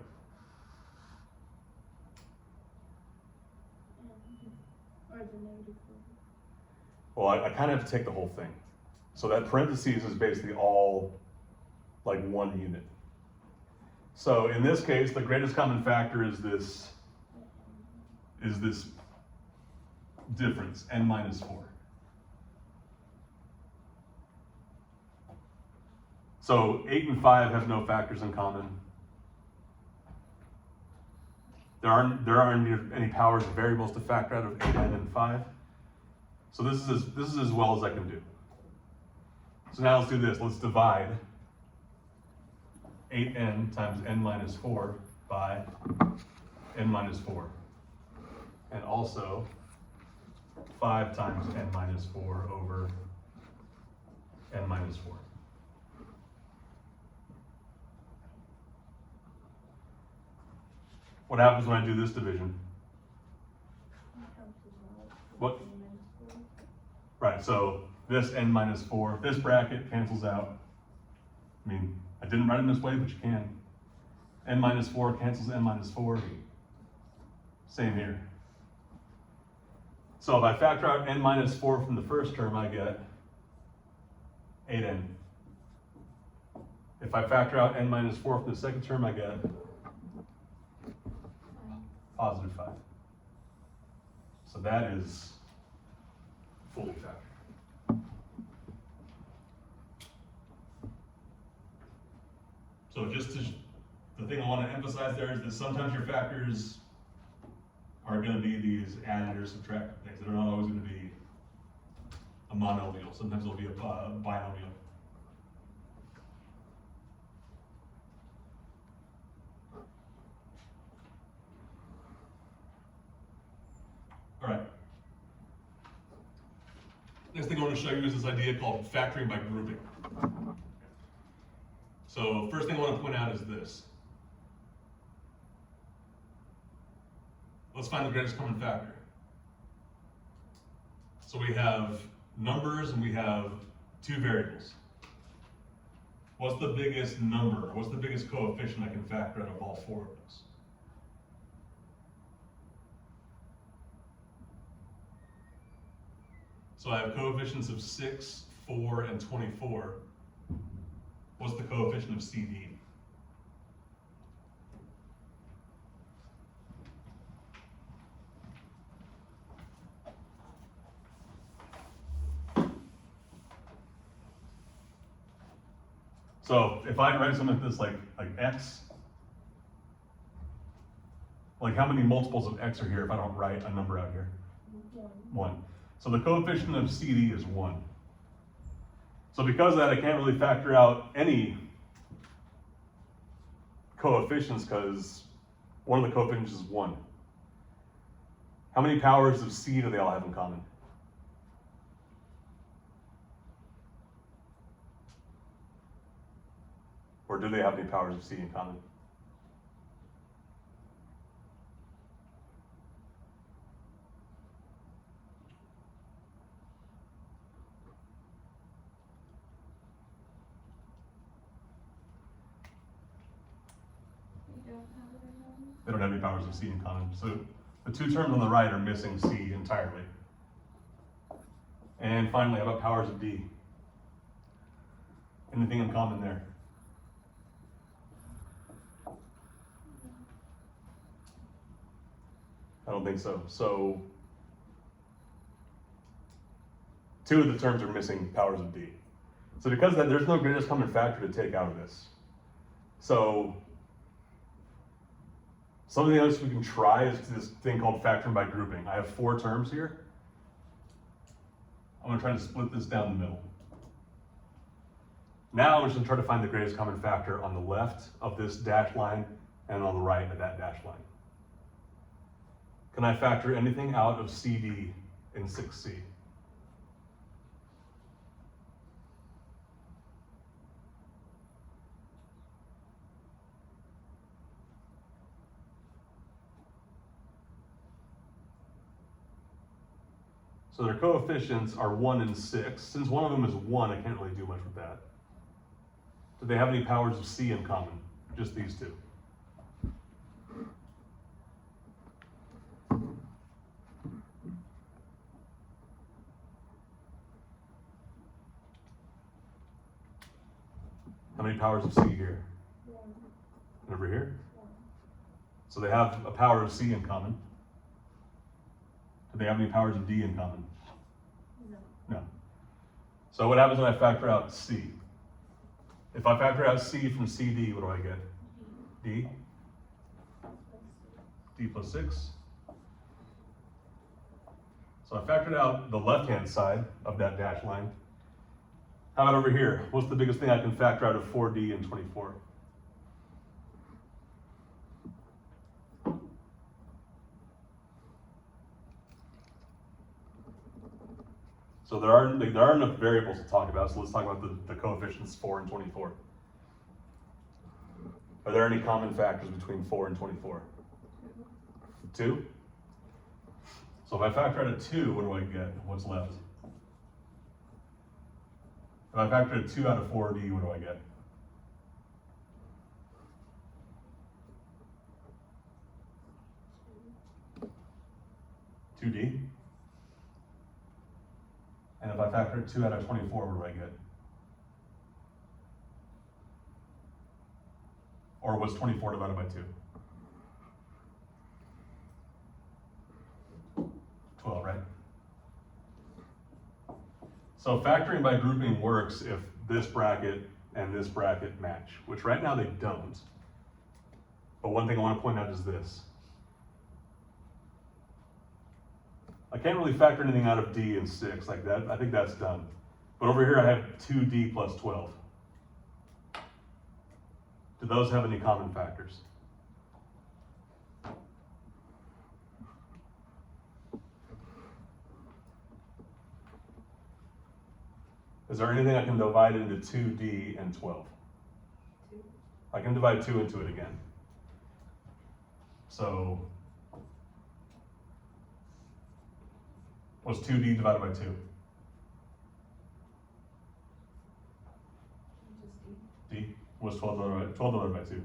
[SPEAKER 3] Or the negative 4.
[SPEAKER 1] Well, I kind of have to take the whole thing. So that parentheses is basically all like 1 unit. So in this case, the greatest common factor is this difference, n minus 4. So 8 and 5 have no factors in common. There aren't any powers of variables to factor out of 8n and 5. So this is as well as I can do. So now let's do this. Let's divide 8n times n minus 4 by n minus 4. And also 5 times n minus 4 over n minus 4. What happens when I do this division? What? Right, so this n minus 4, this bracket cancels out. I mean, I didn't write it this way, but you can. N minus 4 cancels n minus 4. Same here. So if I factor out n minus 4 from the first term, I get 8n. If I factor out n minus 4 from the second term, I get positive 5. So that is fully factored. So the thing I want to emphasize there is that sometimes your factors are going to be these added or subtracted things. They're not always going to be a monomial. Sometimes it'll be a binomial. All right. Next thing I want to show you is this idea called factoring by grouping. So first thing I want to point out is this. Let's find the greatest common factor. So we have numbers and we have 2 variables. What's the biggest number? What's the biggest coefficient I can factor out of all 4 of those? So I have coefficients of 6, 4, and 24. What's the coefficient of CD? So if I write something like this, like x, like how many multiples of x are here if I don't write a number out here? 1. So the coefficient of CD is 1. So because of that, I can't really factor out any coefficients because One of the coefficients is 1. How many powers of C do they all have in common? Or do they have any powers of C in common?
[SPEAKER 2] We don't have it in them.
[SPEAKER 1] They don't have any powers of C in common. So the two terms on the right are missing C entirely. And finally, how about powers of D? Anything in common there? I don't think so. So two of the terms are missing powers of D. So because of that, there's no greatest common factor to take out of this. So something else we can try is this thing called factoring by grouping. I have 4 terms here. I'm gonna try to split this down the middle. Now I'm just gonna try to find the greatest common factor on the left of this dashed line and on the right of that dashed line. Can I factor anything out of CD in 6C? So their coefficients are 1 and 6. Since one of them is 1, I can't really do much with that. Do they have any powers of C in common? Just these two. How many powers of C here? And over here? So they have a power of C in common. Do they have any powers of D in common?
[SPEAKER 2] No.
[SPEAKER 1] No. So what happens when I factor out C? If I factor out C from CD, what do I get? D? D plus 6. So I factored out the left-hand side of that dashed line. How about over here? What's the biggest thing I can factor out of 4D and 24? So there aren't enough variables to talk about, so let's talk about the coefficients 4 and 24. Are there any common factors between 4 and 24? 2? So if I factor out a 2, what do I get? What's left? If I factor a 2 out of 4D, what do I get? (2D). And if I factor 2 out of 24, what do I get? Or what's 24 divided by 2? 12, right? So factoring by grouping works if this bracket and this bracket match, which right now they don't. But one thing I want to point out is this. I can't really factor anything out of D and 6 like that. I think that's done. But over here I have 2D plus 12. Do those have any common factors? Is there anything I can divide into 2D and 12?
[SPEAKER 2] 2.
[SPEAKER 1] I can divide 2 into it again. So what's 2D divided by 2?
[SPEAKER 2] Just D.
[SPEAKER 1] D. What's 12 divided by 2?
[SPEAKER 2] 6.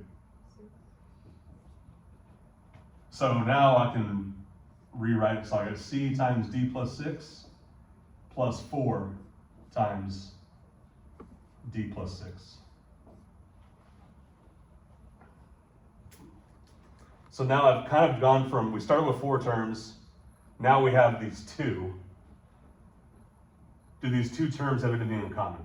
[SPEAKER 1] So now I can rewrite, so I get C times D plus 6 plus 4 times D plus 6. So now I've kind of gone from, we started with 4 terms, now we have these 2. Do these 2 terms have anything in common?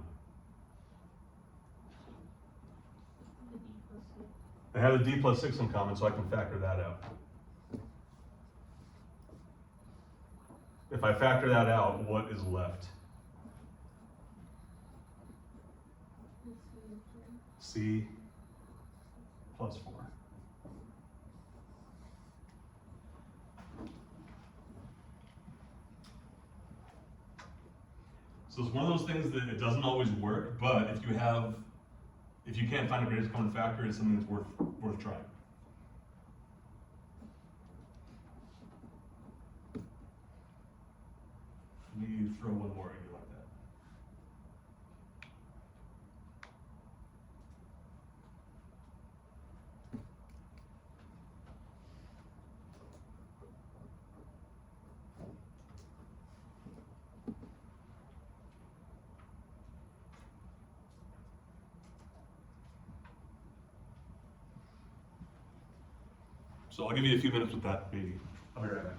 [SPEAKER 1] They have the D plus 6 in common, so I can factor that out. If I factor that out, what is left? C plus 4. So it's one of those things that it doesn't always work, but if you can't find a greatest common factor, it's something that's worth trying. Let me throw one more in here like that. So I'll give you a few minutes with that, maybe. I'll be right back.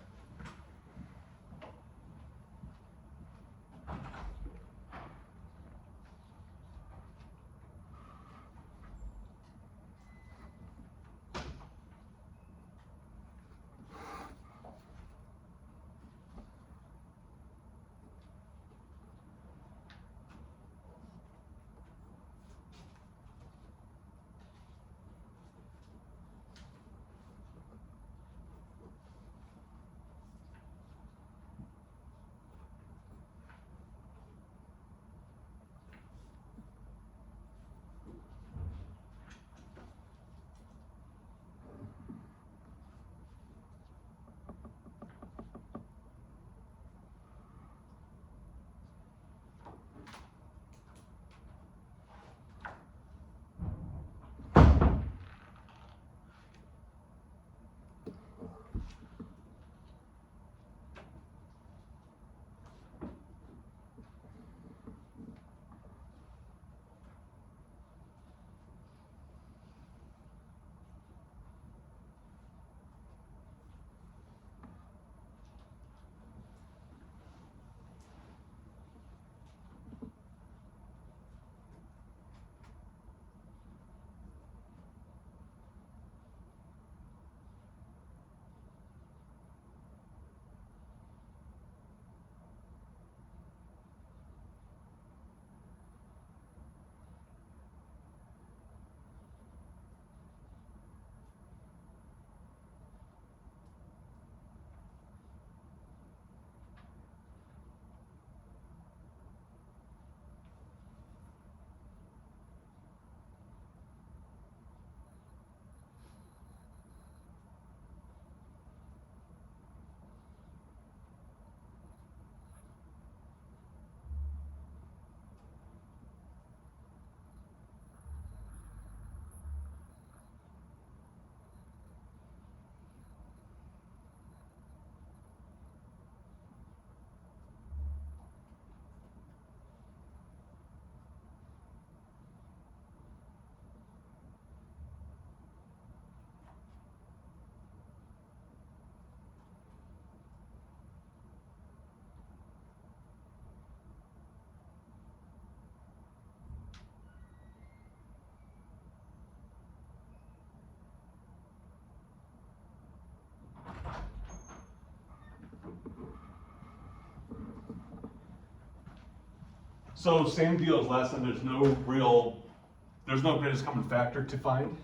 [SPEAKER 1] So same deal as last time, there's no greatest common factor to find.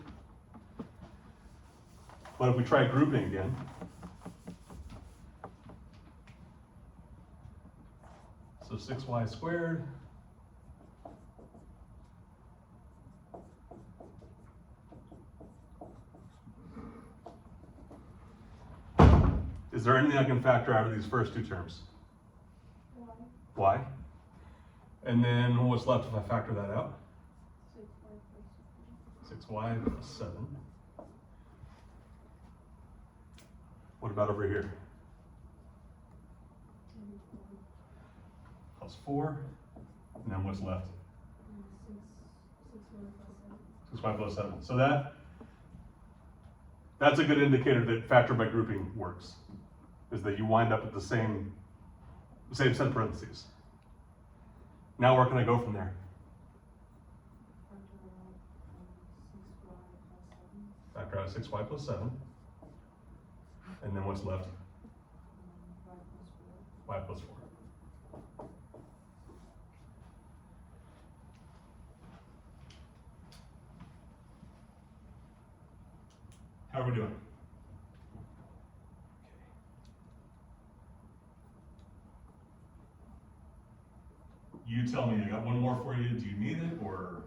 [SPEAKER 1] But if we try grouping again, so 6y squared is there anything I can factor out of these first two terms? Y. And then what's left if I factor that out? 6y plus 7. What about over here? Plus 4. And then what's left? 6y plus 7. So that's a good indicator that factor by grouping works, is that you wind up at the same set of parentheses. Now where can I go from there? Factor out 6y plus 7. And then what's left? Y plus 4. How are we doing? you tell me, I got one more for you, do you need it, or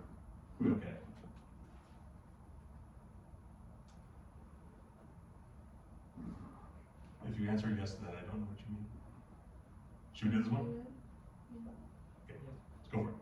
[SPEAKER 1] we okay? If you answer yes to that, I don't know what you mean. Should we do this one? Okay, let's go for it.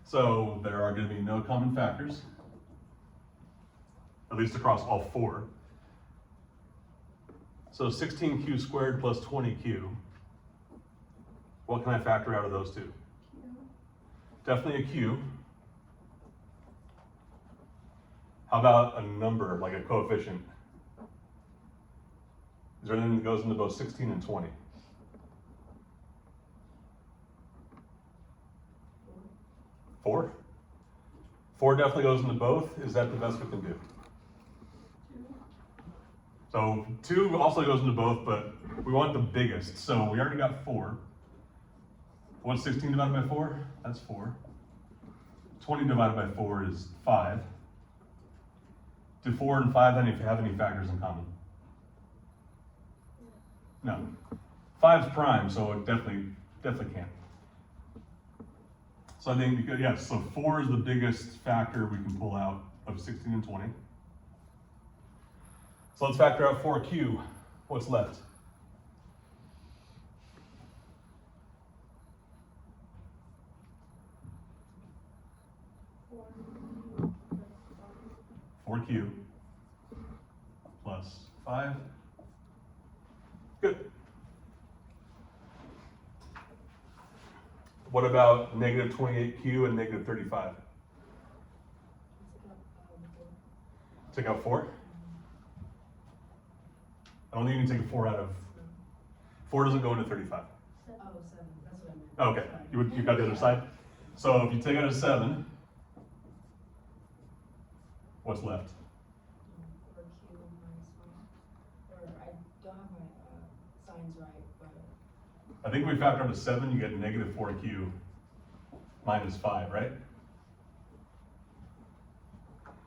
[SPEAKER 1] So there are going to be no common factors, at least across all four. So 16q squared plus 20q, what can I factor out of those two? Definitely a q. How about a number, like a coefficient? Is there anything that goes into both 16 and 20? Four? Four definitely goes into both. Is that the best we can do? So 2 also goes into both, but we want the biggest. So we already got 4. What's 16 divided by 4? That's 4. 20 divided by 4 is 5. Do 4 and 5 have any factors in common? No. 5's prime, so it definitely can't. So I think, yes, so 4 is the biggest factor we can pull out of 16 and 20. So let's factor out 4q. What's left? Four q plus 5. Good. What about negative 28q and negative 35? Take out 4? I don't think you can take a 4 out of, 4 doesn't go into 35.
[SPEAKER 2] Oh, 7, that's what I meant.
[SPEAKER 1] Okay, you got the other side? So if you take out a 7, what's left?
[SPEAKER 2] 4q minus 1. Or I don't have my signs right, but.
[SPEAKER 1] I think if we factor out a 7, you get negative 4q minus 5, right?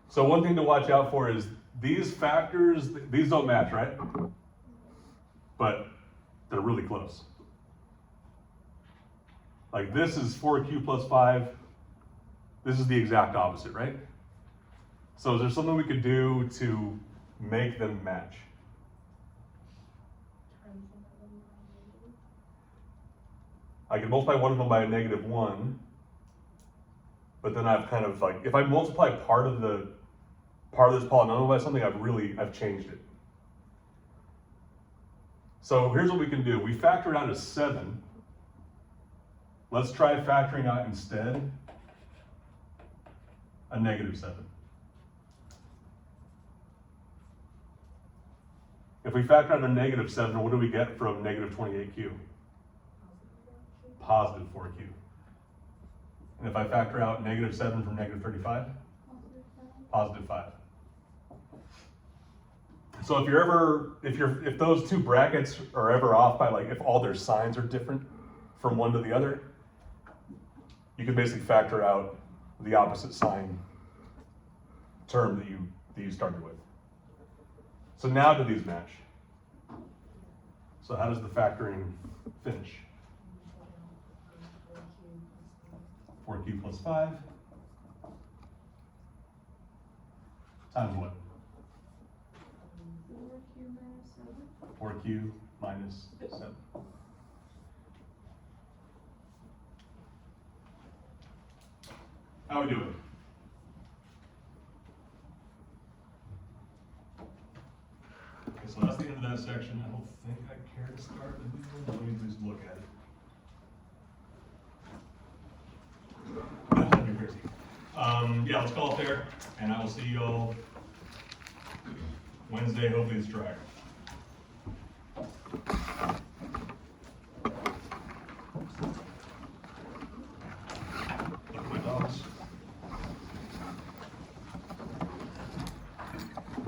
[SPEAKER 1] So one thing to watch out for is these factors, these don't match, right? But they're really close. Like this is 4q plus 5. This is the exact opposite, right? So is there something we could do to make them match? I can multiply one of them by a negative 1, but then I've kind of like, if I multiply part of this polynomial by something, I've changed it. So here's what we can do. We factor out a 7. Let's try factoring out instead a negative 7. If we factor out a negative 7, what do we get from negative 28q? Positive 4q. And if I factor out negative 7 from negative 35? Positive 5. So if those two brackets are ever off by, like, if all their signs are different from one to the other, you can basically factor out the opposite sign term that you started with. So now do these match? So how does the factoring finish? 4q plus 5 times what? 4q minus 7. How are we doing? Okay, so that's the end of that section. I don't think I care to start the new one. Let me just look at it. That'd be crazy. Yeah, let's call it there, and I will see you all Wednesday, hopefully it's dry.